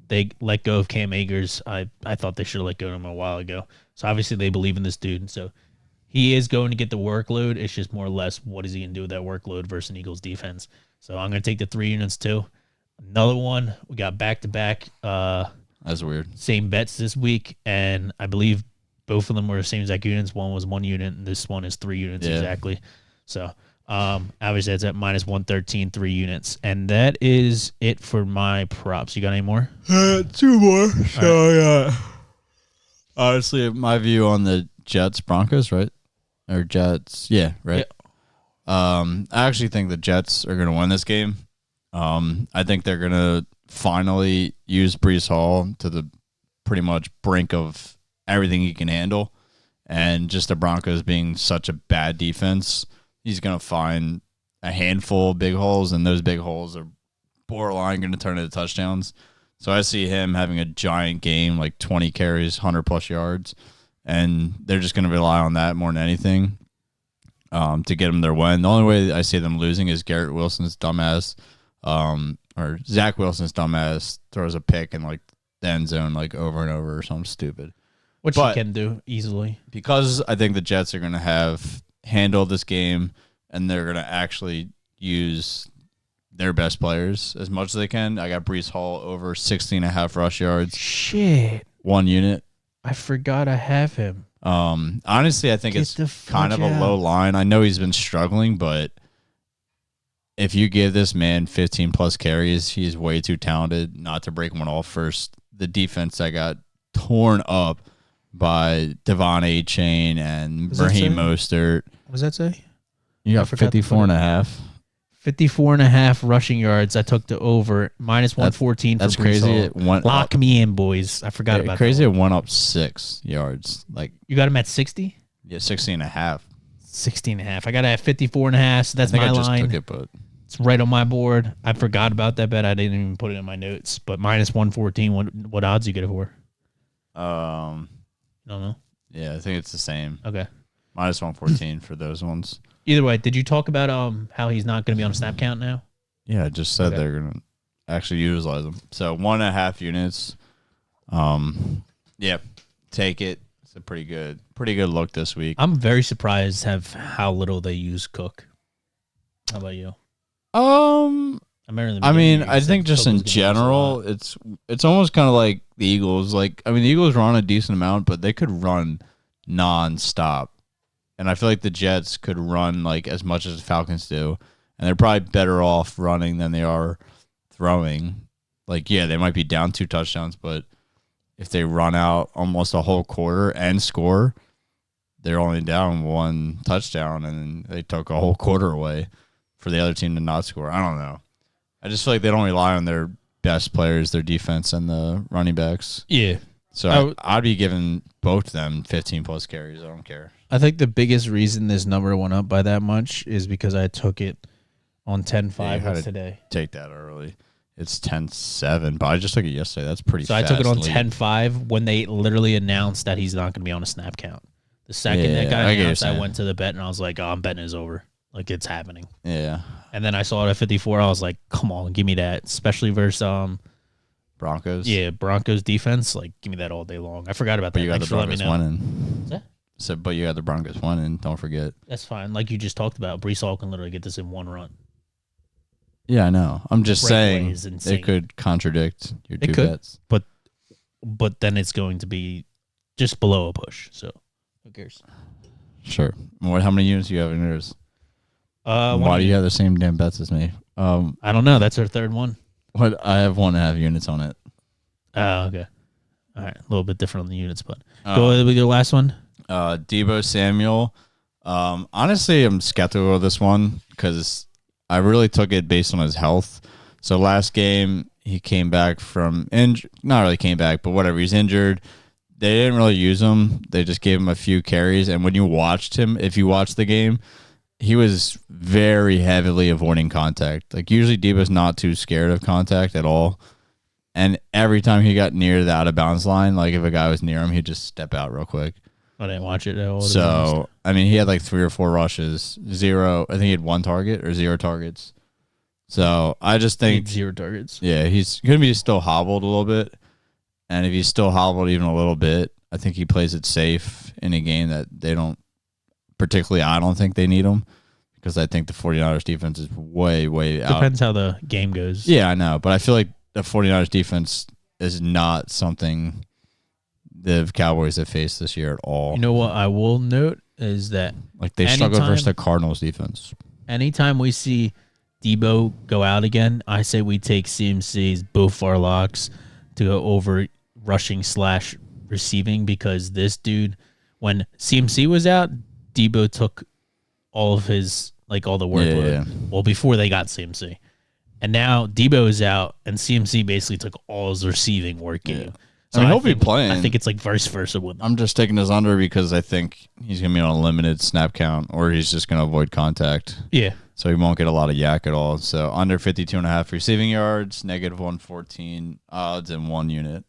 they let go of Cam Akers. I thought they should have let go of him a while ago. So obviously, they believe in this dude. So he is going to get the workload. It's just more or less what is he going to do with that workload versus an Eagles defense. So I'm going to take the 3 units too. Another one, we got back-to-back. That's weird. Same bets this week, and I believe both of them were the same exact units. One was 1 unit, and this one is 3 units exactly. So obviously that's at minus 113, 3 units. And that is it for my props. You got any more? 2 more. So, honestly, my view on the Jets Broncos, right? Or Jets, yeah, right. Yeah. I actually think the Jets are going to win this game. I think they're gonna finally use Brees Hall to the pretty much brink of everything he can handle, and just the Broncos being such a bad defense, he's gonna find a handful of big holes, and those big holes are borderline going to turn into touchdowns. So I see him having a giant game, like 20 carries, 100+ yards, and they're just going to rely on that more than anything to get them their win. The only way I see them losing is Garrett Wilson's dumbass, or Zach Wilson's dumbass throws a pick in like the end zone like over and over or something stupid. Which he can do easily. Because I think the Jets are going to have handled this game, and they're going to actually use their best players as much as they can. I got Brees Hall over 16.5 rush yards. Shit. 1 unit. I forgot I have him. Honestly, I think it's kind of a low line. I know he's been struggling, but if you give this man 15+ carries, he's way too talented not to break one off first. The defense that got torn up by Devon A-Chain and Raheem Mostert. What does that say? You got 54.5. 54.5 rushing yards. I took the over minus 114. That's for crazy. It went Lock me in, boys. I forgot about crazy. that. It went up 6 yards. Like you got him at 60. Yeah, 16.5. 16.5. I got it at 54.5. So that's I think my I just line. took it, but it's right on my board. I forgot about that bet. I didn't even put it in my notes. But minus 114. What odds you get it for? Don't know. Yeah, I think it's the same. Okay. Minus 114 for those ones. Either way, did you talk about how he's not going to be on a snap count now? Yeah, I just said they're going to actually utilize them. So 1.5 units. Yeah, take it. It's a pretty good look this week. I'm very surprised how little they use Cook. How about you? I mean, I think just in general, it's almost kind of like the Eagles. Like, I mean, the Eagles run a decent amount, but they could run nonstop. And I feel like the Jets could run like as much as the Falcons do, and they're probably better off running than they are throwing. Like, yeah, they might be down 2 touchdowns, but if they run out almost a whole quarter and score, they're only down 1 touchdown, and they took a whole quarter away for the other team to not score. I don't know. I just feel like they don't rely on their best players, their defense, and the running backs. Yeah. So I'd be giving both of them 15+ carries. I don't care. I think the biggest reason this number went up by that much is because I took it on 10-5 today. Take that early. It's 10-7, but I just took it yesterday. That's pretty fast. So I took it on 10-5 when they literally announced that he's not going to be on a snap count. The second that guy announced, I went to the bet and I was like, oh, I'm betting it's over. Like, it's happening. Yeah. And then I saw it at 54. I was like, come on, give me that. Especially versus Broncos. Yeah, Broncos defense. Like, give me that all day long. I forgot about that. But you got the Broncos winning. What's that? So, but you got the Broncos winning. Don't forget. That's fine. Like you just talked about, Brees Hall can literally get this in 1 run. Yeah, I know. I'm just saying it could contradict your two bets. But then it's going to be just below a push. So who cares? Sure. How many units do you have in yours? Why do you have the same damn bets as me? I don't know. That's our third one. What? I have 1.5 units on it. Oh, okay. All right. A little bit different on the units, but go with your last one. Deebo Samuel. Honestly, I'm skeptical of this one because I really took it based on his health. So last game, he came back from not really came back, but whatever. He's injured. They didn't really use him. They just gave him a few carries. And when you watched him, if you watched the game, he was very heavily avoiding contact. Like, usually Deebo's not too scared of contact at all. And every time he got near the out-of-bounds line, like if a guy was near him, he'd just step out real quick. I didn't watch it at all. So, I mean, he had like 3 or 4 rushes, 0. I think he had 1 target or 0 targets. So, I just think 0 targets. Yeah, he's going to be still hobbled a little bit. And if he's still hobbled even a little bit, I think he plays it safe in a game that they don't, particularly I don't think they need him because I think the 49ers defense is way out. Depends how the game goes. Yeah, I know. But I feel like the 49ers defense is not something the Cowboys have faced this year at all. You know what I will note is that like they struggled versus the Cardinals defense. Anytime we see Deebo go out again, I say we take CMC's both our locks to go over rushing / receiving because this dude, when CMC was out, Deebo took all of his, like all the workload. Yeah. Well, before they got CMC. And now Debo is out, and CMC basically took all his receiving work Yeah. game. I mean, he'll be playing. I think it's like vice versa with him. I'm just taking his under because I think he's going to be on a limited snap count, or he's just going to avoid contact. Yeah. So he won't get a lot of yak at all. So under 52.5 receiving yards, negative 114 odds, and 1 unit.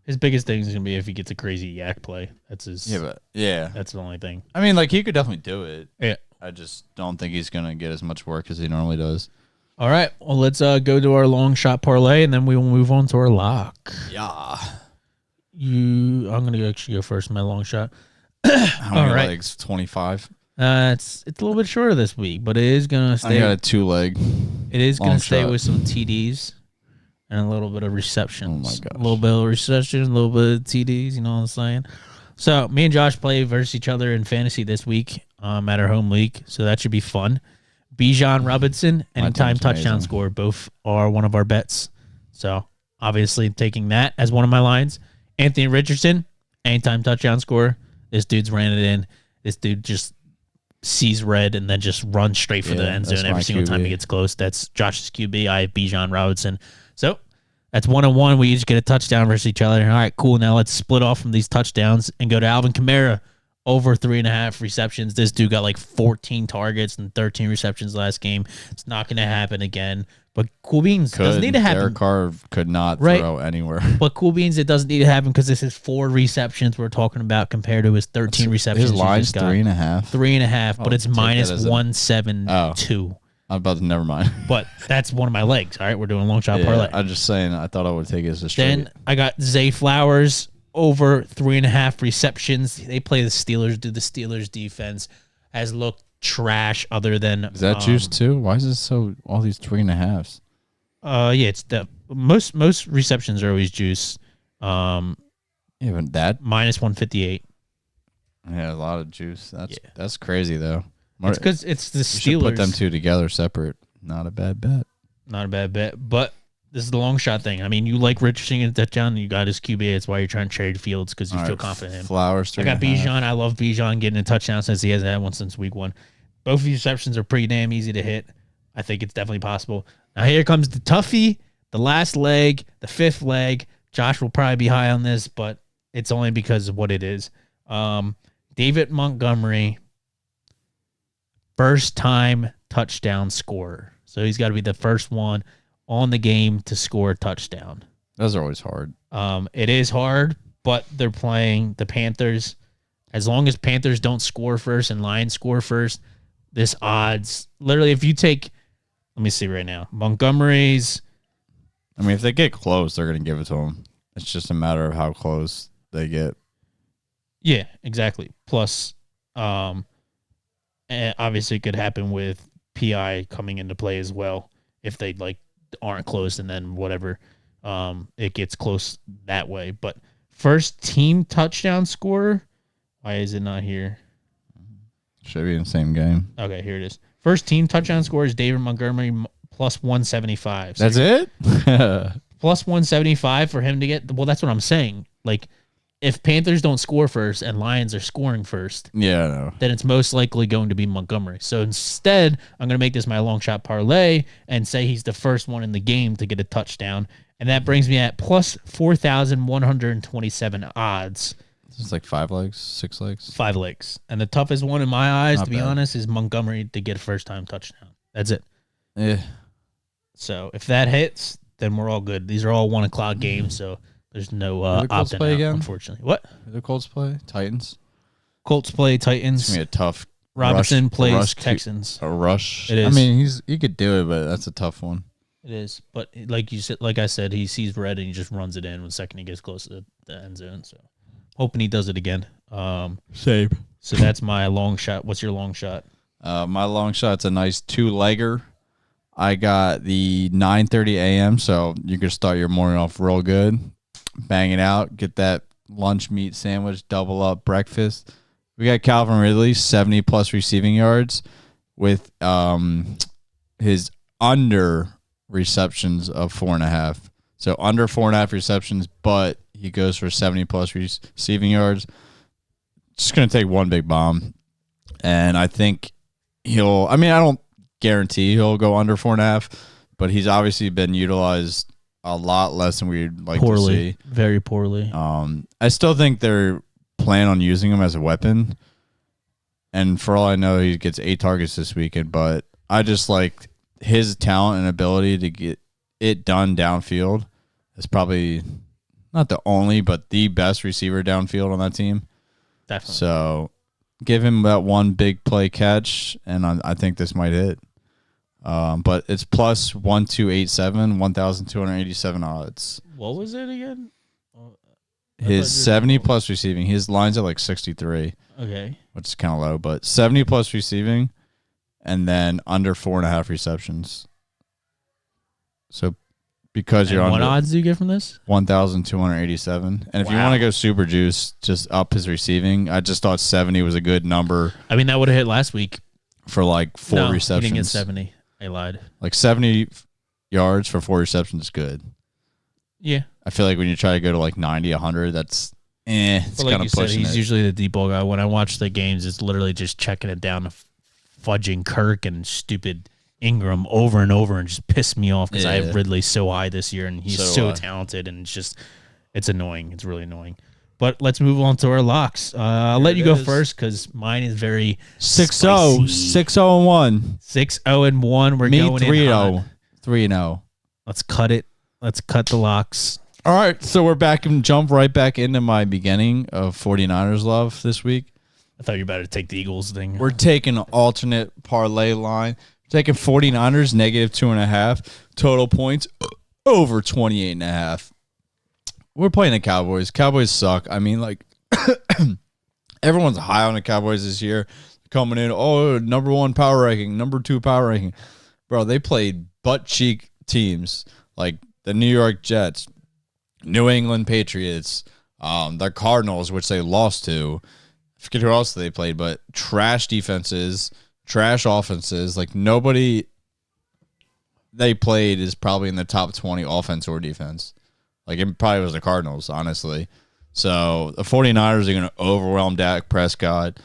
His biggest thing is going to be if he gets a crazy yak play. That's his. Yeah. That's the only thing. I mean, like, he could definitely do it. Yeah. I just don't think he's going to get as much work as he normally does. All right. Well, let's go to our long shot parlay, and then we will move on to our lock. Yeah. I'm going to actually go first in my long shot. How many All right. legs? 25? It's a little bit shorter this week, but it is going to stay. I got a 2-leg. It is going long to stay shot. with some TDs and a little bit of receptions. Oh, my gosh. A little bit of receptions, a little bit of TDs, you know what I'm saying? So me and Josh play versus each other in fantasy this week at our home league, so that should be fun. Bijan Robinson, anytime team's touchdown amazing. score, both are one of our bets. So obviously taking that as one of my lines. Anthony Richardson, anytime touchdown score. This dude's ran it in. This dude just sees red and then just runs straight for the end that's zone every my single time QB. he gets close. That's Josh's QB. I have Bijan Robinson. So that's 1-1. We each get a touchdown versus each other. All right, cool. Now let's split off from these touchdowns and go to Alvin Kamara. Over 3.5 receptions. This dude got like 14 targets and 13 receptions last game. It's not going to happen again. But cool beans doesn't need to happen. Derek Carr could not Right. throw anywhere. But cool beans, it doesn't need to happen because this is 4 receptions we're talking about compared to his 13 receptions. His line's he just got. 3.5. 3.5, but Oh, it's take that minus as a- 172. I'm about to never mind. But that's one of my legs. All right, we're doing a long shot parlay. I'm just saying. I thought I would take it as a straight. Then I got Zay Flowers over 3.5 receptions. They play the Steelers. Do the Steelers defense has looked trash other than Is that juice too? Why is it so all these 3.5s? Yeah, it's the most receptions are always juice. Yeah, but that Minus 158. a lot of juice. That's crazy though. It's because it's the You should Steelers. put them two together separate. Not a bad bet. Not a bad bet, but this is the long shot thing. I mean, you like Richardson in touchdown. You got his QB. That's why you're trying to trade Fields because you All feel right, confident in him. Flowers. I got 3.5. Bijan. I love Bijan getting a touchdown since he hasn't had one since week 1. Both of these receptions are pretty damn easy to hit. I think it's definitely possible. Now here comes the toughie, the last leg, the 5th leg. Josh will probably be high on this, but it's only because of what it is. David Montgomery, first time touchdown scorer. So he's got to be the first one on the game to score a touchdown. Those are always hard. It is hard, but they're playing the Panthers. As long as Panthers don't score first and Lions score first, this odds, literally, if you take, let me see right now, Montgomery's, I mean, if they get close, they're going to give it to them. It's just a matter of how close they get. yeah, exactly. Plus, and obviously it could happen with PI coming into play as well if they like aren't close and then whatever, it gets close that way. But first team touchdown scorer, why is it not here? Should be in the same game. Okay, here it is. First team touchdown score is David Montgomery plus 175. So That's it? plus 175 for him to get. Well, that's what I'm saying. Like, if Panthers don't score first and Lions are scoring first, Yeah, I know. then it's most likely going to be Montgomery. So instead, I'm going to make this my long shot parlay and say he's the first one in the game to get a touchdown. And that brings me at plus 4,127 odds. It's like 5 legs, 6 legs. 5 legs. And the toughest one in my eyes, Not to be bad. honest, is Montgomery to get a first time touchdown. That's it. Yeah. So if that hits, then we're all good. These are all 1 o'clock games, so there's no Who the Colts opting play out, again? unfortunately. What? Who the Colts play? Titans. Colts play It's Titans. gonna be a tough Robinson plays rush Texans. a rush. It is. I mean, he could do it, but that's a tough one. It is, but like you said, like I said, he sees red and he just runs it in the second he gets close to the end zone. So hoping he does it again. Same. So that's my long shot. What's your long shot? My long shot's a nice 2-legger. I got the 9:30 a.m. So you can start your morning off real good, bang it out, get that lunch meat sandwich, double up breakfast. We got Calvin Ridley 70 plus receiving yards with his under receptions of 4.5. So under 4.5 receptions, but he goes for 70 plus receiving yards. Just gonna take one big bomb, and I think I don't guarantee he'll go under 4.5, but he's obviously been utilized a lot less than we'd like Poorly, to see. very poorly. I still think they're planning on using him as a weapon. And for all I know, he gets 8 targets this weekend. But I just like his talent and ability to get it done downfield is probably not the only, but the best receiver downfield on that team. Definitely. So give him that one big play catch, and I think this might hit. But it's plus 1287, 1,287 odds. What was it again? His 70 plus receiving. His line's at like 63. Okay. Which is kind of low, but 70 plus receiving, and then under 4.5 receptions. So because you're on what odds do you get from this? 1,287. And if you Wow. want to go super juice, just up his receiving. I just thought 70 was a good number I mean, that would have hit last week. for like 4 No, receptions. he didn't get 70. I lied. Like 70 yards for 4 receptions is good. Yeah. I feel like when you try to go to like 90, 100, that's it's But like kind you of said, pushing he's it. usually the deep ball guy. When I watch the games, it's literally just checking it down to fudging Kirk and stupid Ingram over and over and just piss me off because I Yeah. have Ridley so high this year and he's So so do I. talented and it's annoying. It's really annoying. But let's move on to our locks. I'll let you go is. first because mine is very 6-0, spicy. 6-0-1. 6-0-1. We're Me going 3-0. in hot. 3-0. Let's cut it. Let's cut the locks. All right, so we're back and jump right back into my beginning of 49ers love this week. I thought you were about to take the Eagles thing. We're taking an alternate parlay line. We're taking 49ers negative 2.5 total points over 28.5. We're playing the Cowboys. Cowboys suck. I mean, like everyone's high on the Cowboys this year, coming in. Oh, number 1 power ranking, number 2 power ranking, bro. They played butt cheek teams like the New York Jets, New England Patriots, the Cardinals, which they lost to. I forget who else they played, but trash defenses, trash offenses. Like nobody they played is probably in the top 20 offense or defense. Like it probably was the Cardinals, honestly. So the 49ers are going to overwhelm Dak Prescott.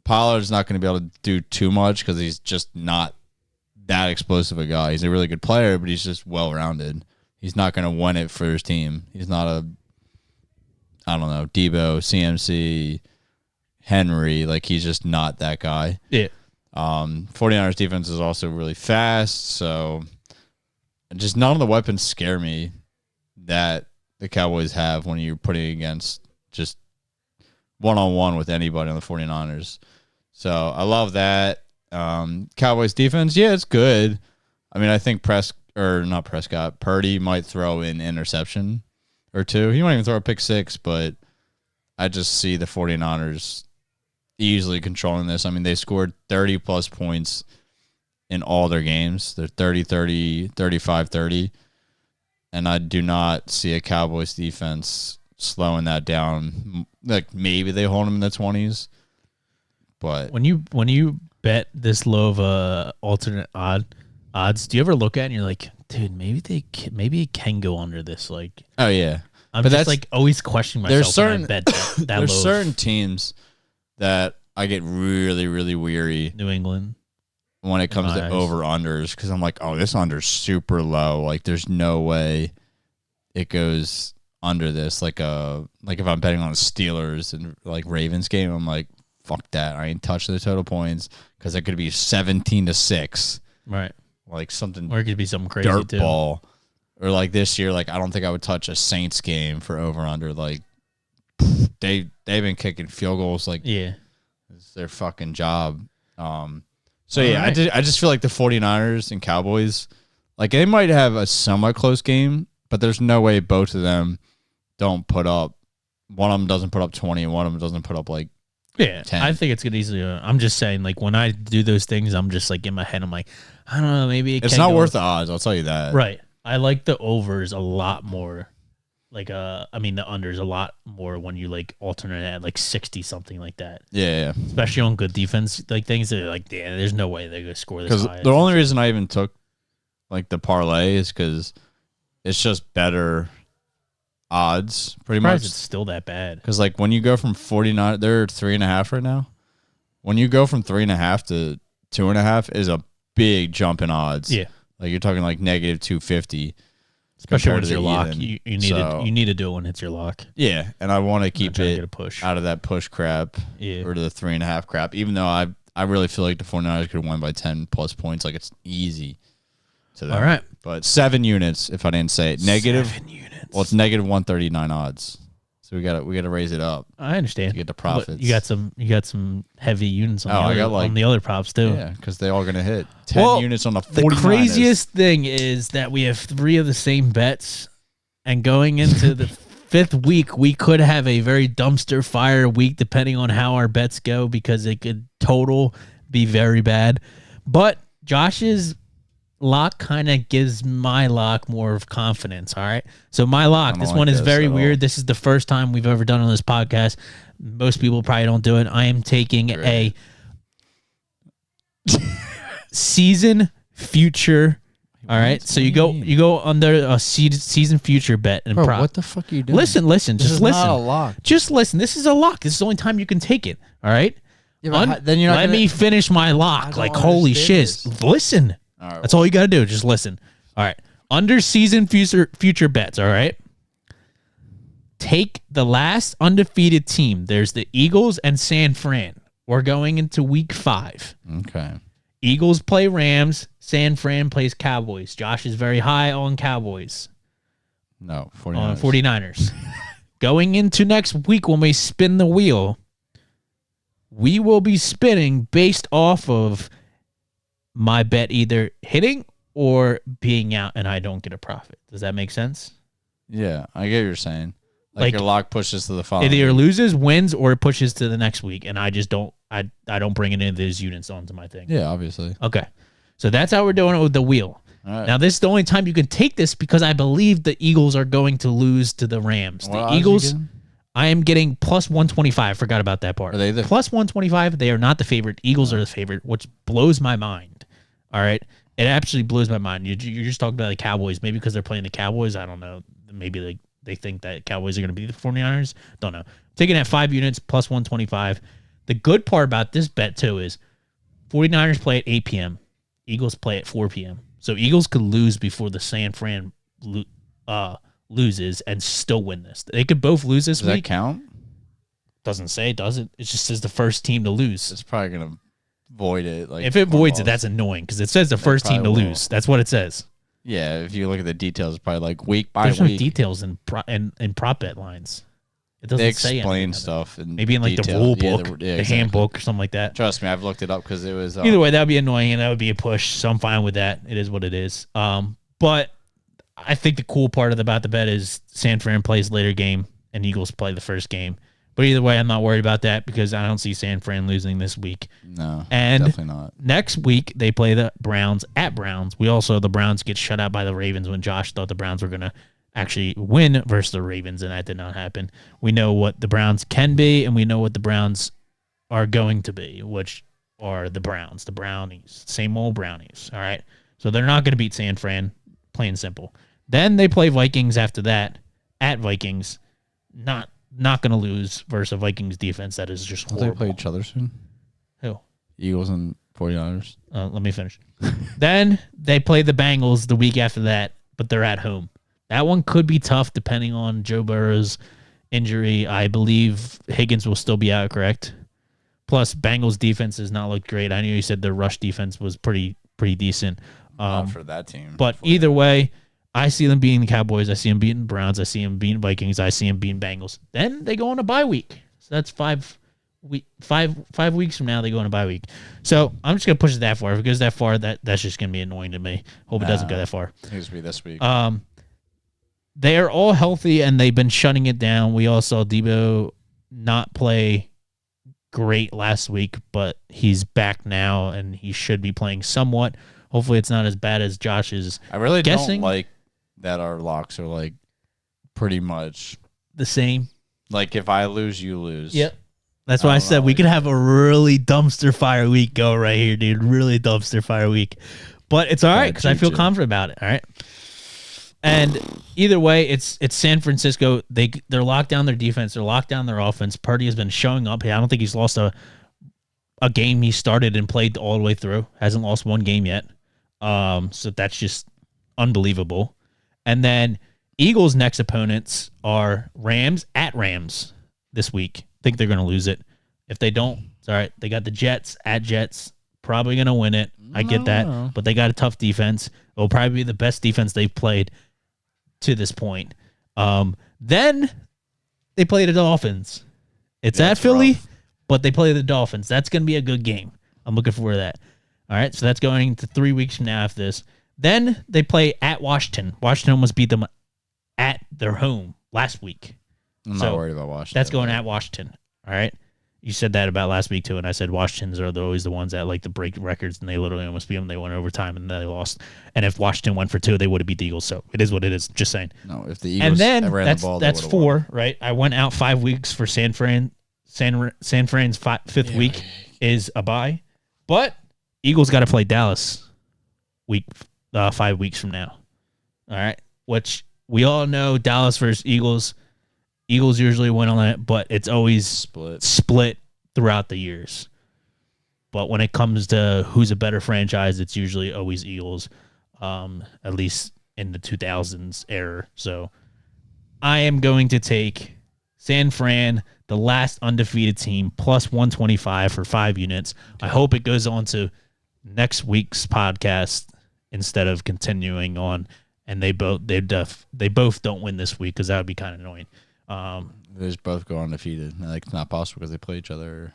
Pollard's not going to be able to do too much because he's just not that explosive a guy. He's a really good player, but he's just well-rounded. He's not going to win it for his team. He's not I don't know, Debo, CMC, Henry. Like, he's just not that guy. Yeah. 49ers defense is also really fast, so just none of the weapons scare me that the Cowboys have when you're putting against just one-on-one with anybody on the 49ers. So I love that. Cowboys defense, yeah, it's good. I mean, I think Purdy might throw an interception or two. He might even throw a pick 6, but I just see the 49ers easily controlling this. I mean, they scored 30-plus points in all their games. They're 30-30, 35-30. And I do not see a Cowboys defense slowing that down. Like, maybe they hold them in the 20s. But When you bet this low of a alternate odds, do you ever look at it and you're like, dude, maybe it can go under this? Like, oh yeah, I'm But just that's- like always questioning there's myself when I certain- bet that there's low. certain teams that I get really, really weary New England. when it comes my to eyes. over-unders because I'm like, oh, this under's super low. Like, there's no way it goes under this. Like if I'm betting on the Steelers and like Ravens game, I'm like, fuck that. I ain't touching the total points because it could be 17-6. Right. Like something Or it could be something crazy dirt too. ball. Or like this year, like I don't think I would touch a Saints game for over-under. Like they've been kicking field goals like Yeah. it's their fucking job. So yeah, Alright. I just feel like the 49ers and Cowboys, like they might have a somewhat close game, but there's no way both of them don't put up. One of them doesn't put up 20, and one of them doesn't put up like Yeah. 10. I think it's gonna easily. I'm just saying, like when I do those things, I'm just like in my head, I'm like, I don't know, maybe it's can not go- worth the odds. I'll tell you that. Right. I like the overs a lot more. Like I mean the unders a lot more when you like alternate at like 60 something like that. Yeah, Especially on good defense like things. They're like, yeah, there's no way they're gonna score this because high. the only reason I even took like the parlay is because it's just better odds, pretty Surprised much. it's still that bad. Because like when you go from 49, they're 3.5 right now. When you go from 3.5 to 2.5 is a big jump in odds. Yeah. Like you're talking like negative 250. Especially when compared it's to your the lock. even. You need to do it when it's your lock. Yeah, and I want to keep trying to it get a push. out of that push crap Yeah. or the 3.5 crap. Even though I really feel like the 49ers could win by 10 plus points. Like it's easy to them. All right. But 7 units, if I didn't say it. Negative. 7 units. Well, it's negative 139 odds. So we gotta raise it up I understand. to get the But profits. you got some heavy units on, on the other props too. Yeah, because they're all gonna hit 10 Well, units on the The 49ers. craziest thing is that we have 3 of the same bets, and going into the 5th week, we could have a very dumpster fire week depending on how our bets go because it could total be very bad. But Josh's lock kind of gives my lock more of confidence. All right. So my lock, this one is very weird. This is the first time we've ever done on this podcast. Most people probably don't do it. I am taking a season future. All right. So you go under a season future bet and Bro, prop. what the fuck are you doing? Listen, This just is listen. not a lock. Just listen. This is a lock. This is the only time you can take it. All right. Yeah, then you're not Let me finish my lock. Like, holy shit. Listen. All right, That's all you got to do. Just listen. All right. Under season future bets. All right. Take the last undefeated team. There's the Eagles and San Fran. We're going into week 5. Okay. Eagles play Rams. San Fran plays Cowboys. Josh is very high on Cowboys. No, 49ers. On 49ers. Going into next week when we spin the wheel, we will be spinning based off of my bet either hitting or being out and I don't get a profit. Does that make sense? Yeah, I get what you're saying. Like your lock pushes to the It following. either week. loses, wins, or it pushes to the next week, and I just don't I don't bring any of those units onto my thing. Yeah, obviously. Okay. So that's how we're doing it with the wheel. All right. Now, this is the only time you can take this because I believe the Eagles are going to lose to the Rams. What The odds you Eagles, getting? I am getting plus 125. Forgot about that part. Are they the- plus 125? They are not the favorite. Eagles are the favorite, which blows my mind. All right. It absolutely blows my mind. You're just talking about the Cowboys. Maybe because they're playing the Cowboys. I don't know. Maybe they think that Cowboys are going to be the 49ers. Don't know. Taking at 5 units plus 125. The good part about this bet, too, is 49ers play at 8 p.m. Eagles play at 4 p.m. So Eagles could lose before the San Fran loses and still win this. They could both lose this Does that week. count? Doesn't say, does it? It just says the first team to lose. It's probably gonna void it. Like If it voids it, almost. that's annoying because it says the first team to probably will. lose. That's what it says. Yeah. If you look at the details, it's probably like week by There's no week. details in prop bet lines. It doesn't They say explain anything of it. stuff and Maybe in like the detail. rule Yeah, book, the exactly. handbook, or something like that. Trust me, I've looked it up because it was. Either way, that would be annoying and that would be a push. So I'm fine with that. It is what it is. But I think the cool part about the bet is San Fran plays later game and Eagles play the first game. But either way, I'm not worried about that because I don't see San Fran losing this week. No, And definitely not. next week they play the Browns at Browns. The Browns get shut out by the Ravens when Josh thought the Browns were going to actually win versus the Ravens, and that did not happen. We know what the Browns can be, and we know what the Browns are going to be, which are the Browns, the Brownies, same old Brownies. All right. So they're not going to beat San Fran, plain and simple. Then they play Vikings after that at Vikings. Not going to lose versus a Vikings defense that is just Don't horrible. they play each other soon? Who? Eagles and 49ers. Let me finish. Then they play the Bengals the week after that, but they're at home. That one could be tough depending on Joe Burrow's injury. I believe Higgins will still be out, correct? Plus, Bengals defense has not looked great. I know you said their rush defense was pretty decent. Not for that team. But either way, I see them beating the Cowboys. I see them beating the Browns. I see them beating Vikings. I see them beating Bengals. Then they go on a bye week. So that's 5 weeks from now. They go on a bye week. So I'm just gonna push it that far. If it goes that far, that's just gonna be annoying to me. Hope it doesn't go that far. It needs to be this week. They are all healthy and they've been shutting it down. We all saw Debo not play great last week, but he's back now and he should be playing somewhat. Hopefully it's not as bad as Josh is I really guessing. don't like that our locks are like pretty much the same. like if I lose, you lose. Yep. That's why I don't said know. we could have a really dumpster fire week go right here, dude. Really dumpster fire week. But it's all right because I feel juju. confident about it. All right. And either way, it's San Francisco. They're locked down their defense. They're locked down their offense. Purdy has been showing up. I don't think he's lost a game he started and played all the way through. Hasn't lost one game yet. So that's just unbelievable. And then Eagles' next opponents are Rams at Rams this week. Think they're going to lose it. If they don't, it's all right. They got the Jets at Jets. Probably going to win it. I get that. But they got a tough defense. It'll probably be the best defense they've played to this point. Then they play the Dolphins. It's at Philly, but they play the Dolphins. That's going to be a good game. I'm looking forward to that. All right, so that's going to 3 weeks from now after this. Then they play at Washington. Washington almost beat them at their home last week. I'm not worried about Washington. That's going at Washington. All right. You said that about last week too, and I said Washington's are always the ones that like to break records, and they literally almost beat them. They went overtime and they lost. And if Washington went for 2, they would have beat the Eagles. So it is what it is. Just saying. No, if the Eagles ran the ball, that's 4, right? I went out 5 weeks for San Fran's fifth week is a bye, but Eagles got to play Dallas 5 weeks from now. All right, which we all know Dallas versus Eagles. Eagles usually win on it, but it's always split throughout the years. But when it comes to who's a better franchise, it's usually always Eagles, at least in the 2000s era. So I am going to take San Fran, the last undefeated team, plus 125 for 5 units. I hope it goes on to next week's podcast instead of continuing on. And they both don't win this week because that would be kind of annoying. They just both go undefeated. Like, it's not possible because they play each other.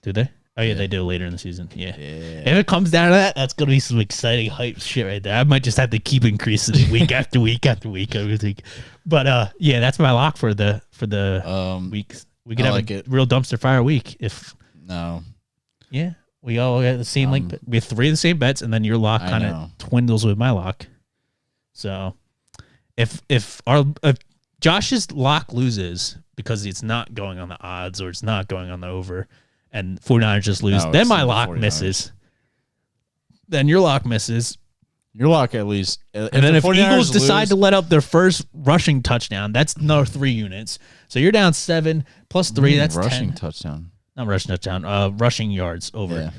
Do they? Oh, yeah, they do later in the season. Yeah. If it comes down to that, that's going to be some exciting hype shit right there. I might just have to keep increasing week after week after week. But, yeah, that's my lock for the weeks. We could have a real dumpster fire week if. No. Yeah. We all got the same, we have 3 of the same bets, and then your lock kind of dwindles with my lock. So if Josh's lock loses because it's not going on the odds or it's not going on the over, and 49ers just lose, then my lock misses. Then your lock misses. Your lock at least. And then if Eagles decide to let up their first rushing touchdown, that's another 3 units. So you're down 7 plus 3. That's rushing 10. Touchdown. Not rushing touchdown. Rushing yards over. Yeah.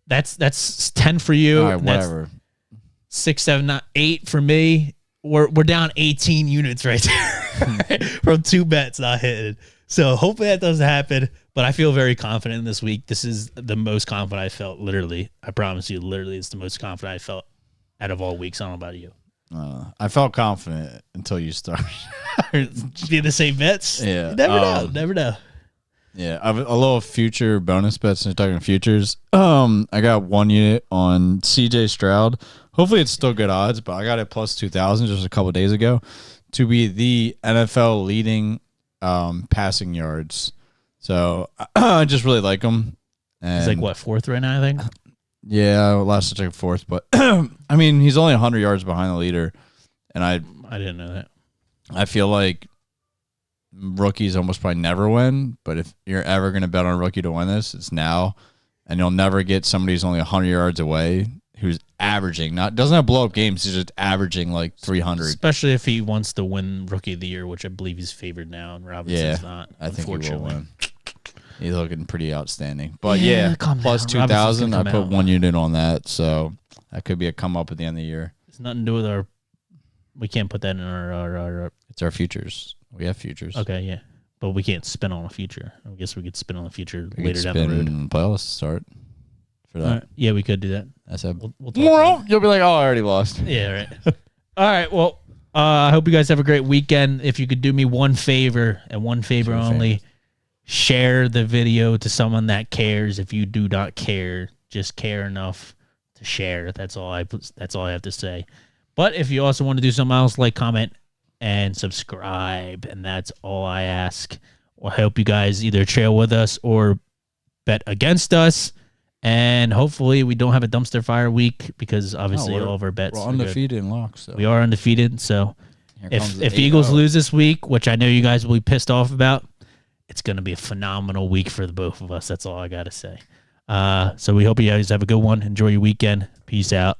That's 10 for you. All right, whatever. 6, 7, 9, 8 for me. We're down 18 units right there from 2 bets not hitting. So hopefully that doesn't happen. But I feel very confident this week. This is the most confident I felt. Literally, I promise you. Literally, it's the most confident I felt out of all weeks. I don't know about you. I felt confident until you started. Be the same bets. Yeah, you never know. Never know. Yeah, I have a little future bonus bets. Since talking futures, I got 1 unit on CJ Stroud. Hopefully, it's still good odds, but I got it plus 2,000 just a couple of days ago to be the NFL leading passing yards. So I just really like him. And he's like what, 4th right now, I think. Yeah, last I checked 4th, but I mean he's only 100 yards behind the leader, and I didn't know that. I feel like rookies almost probably never win, but if you're ever going to bet on a rookie to win this, it's now, and you'll never get somebody who's only 100 yards away who's averaging, doesn't have blow up games, he's just averaging like 300. Especially if he wants to win Rookie of the Year, which I believe he's favored now, and Robinson's not. I think he will win. He's looking pretty outstanding. But plus 2,000, I put 1 unit on that, so that could be a come up at the end of the year. It's nothing to do with our. We can't put that in our. It's our futures. We have futures. Okay, yeah, but we can't spin on a future. I guess we could spin on a future later down the road. Playoffs start for that. Right. Yeah, we could do that. I said we'll talk you'll be like, oh, I already lost. Yeah, right. All right. Well, I hope you guys have a great weekend. If you could do me one favor and one favor only. Share the video to someone that cares. If you do not care, just care enough to share. That's all I have to say. But if you also want to do something else, like, comment, and subscribe, and that's all I ask. Well, I hope you guys either trail with us or bet against us, and hopefully we don't have a dumpster fire week because obviously all of our bets we're undefeated in locks. So. We are undefeated. So if Eagles lose this week, which I know you guys will be pissed off about, it's going to be a phenomenal week for the both of us. That's all I got to say. So we hope you guys have a good one. Enjoy your weekend. Peace out.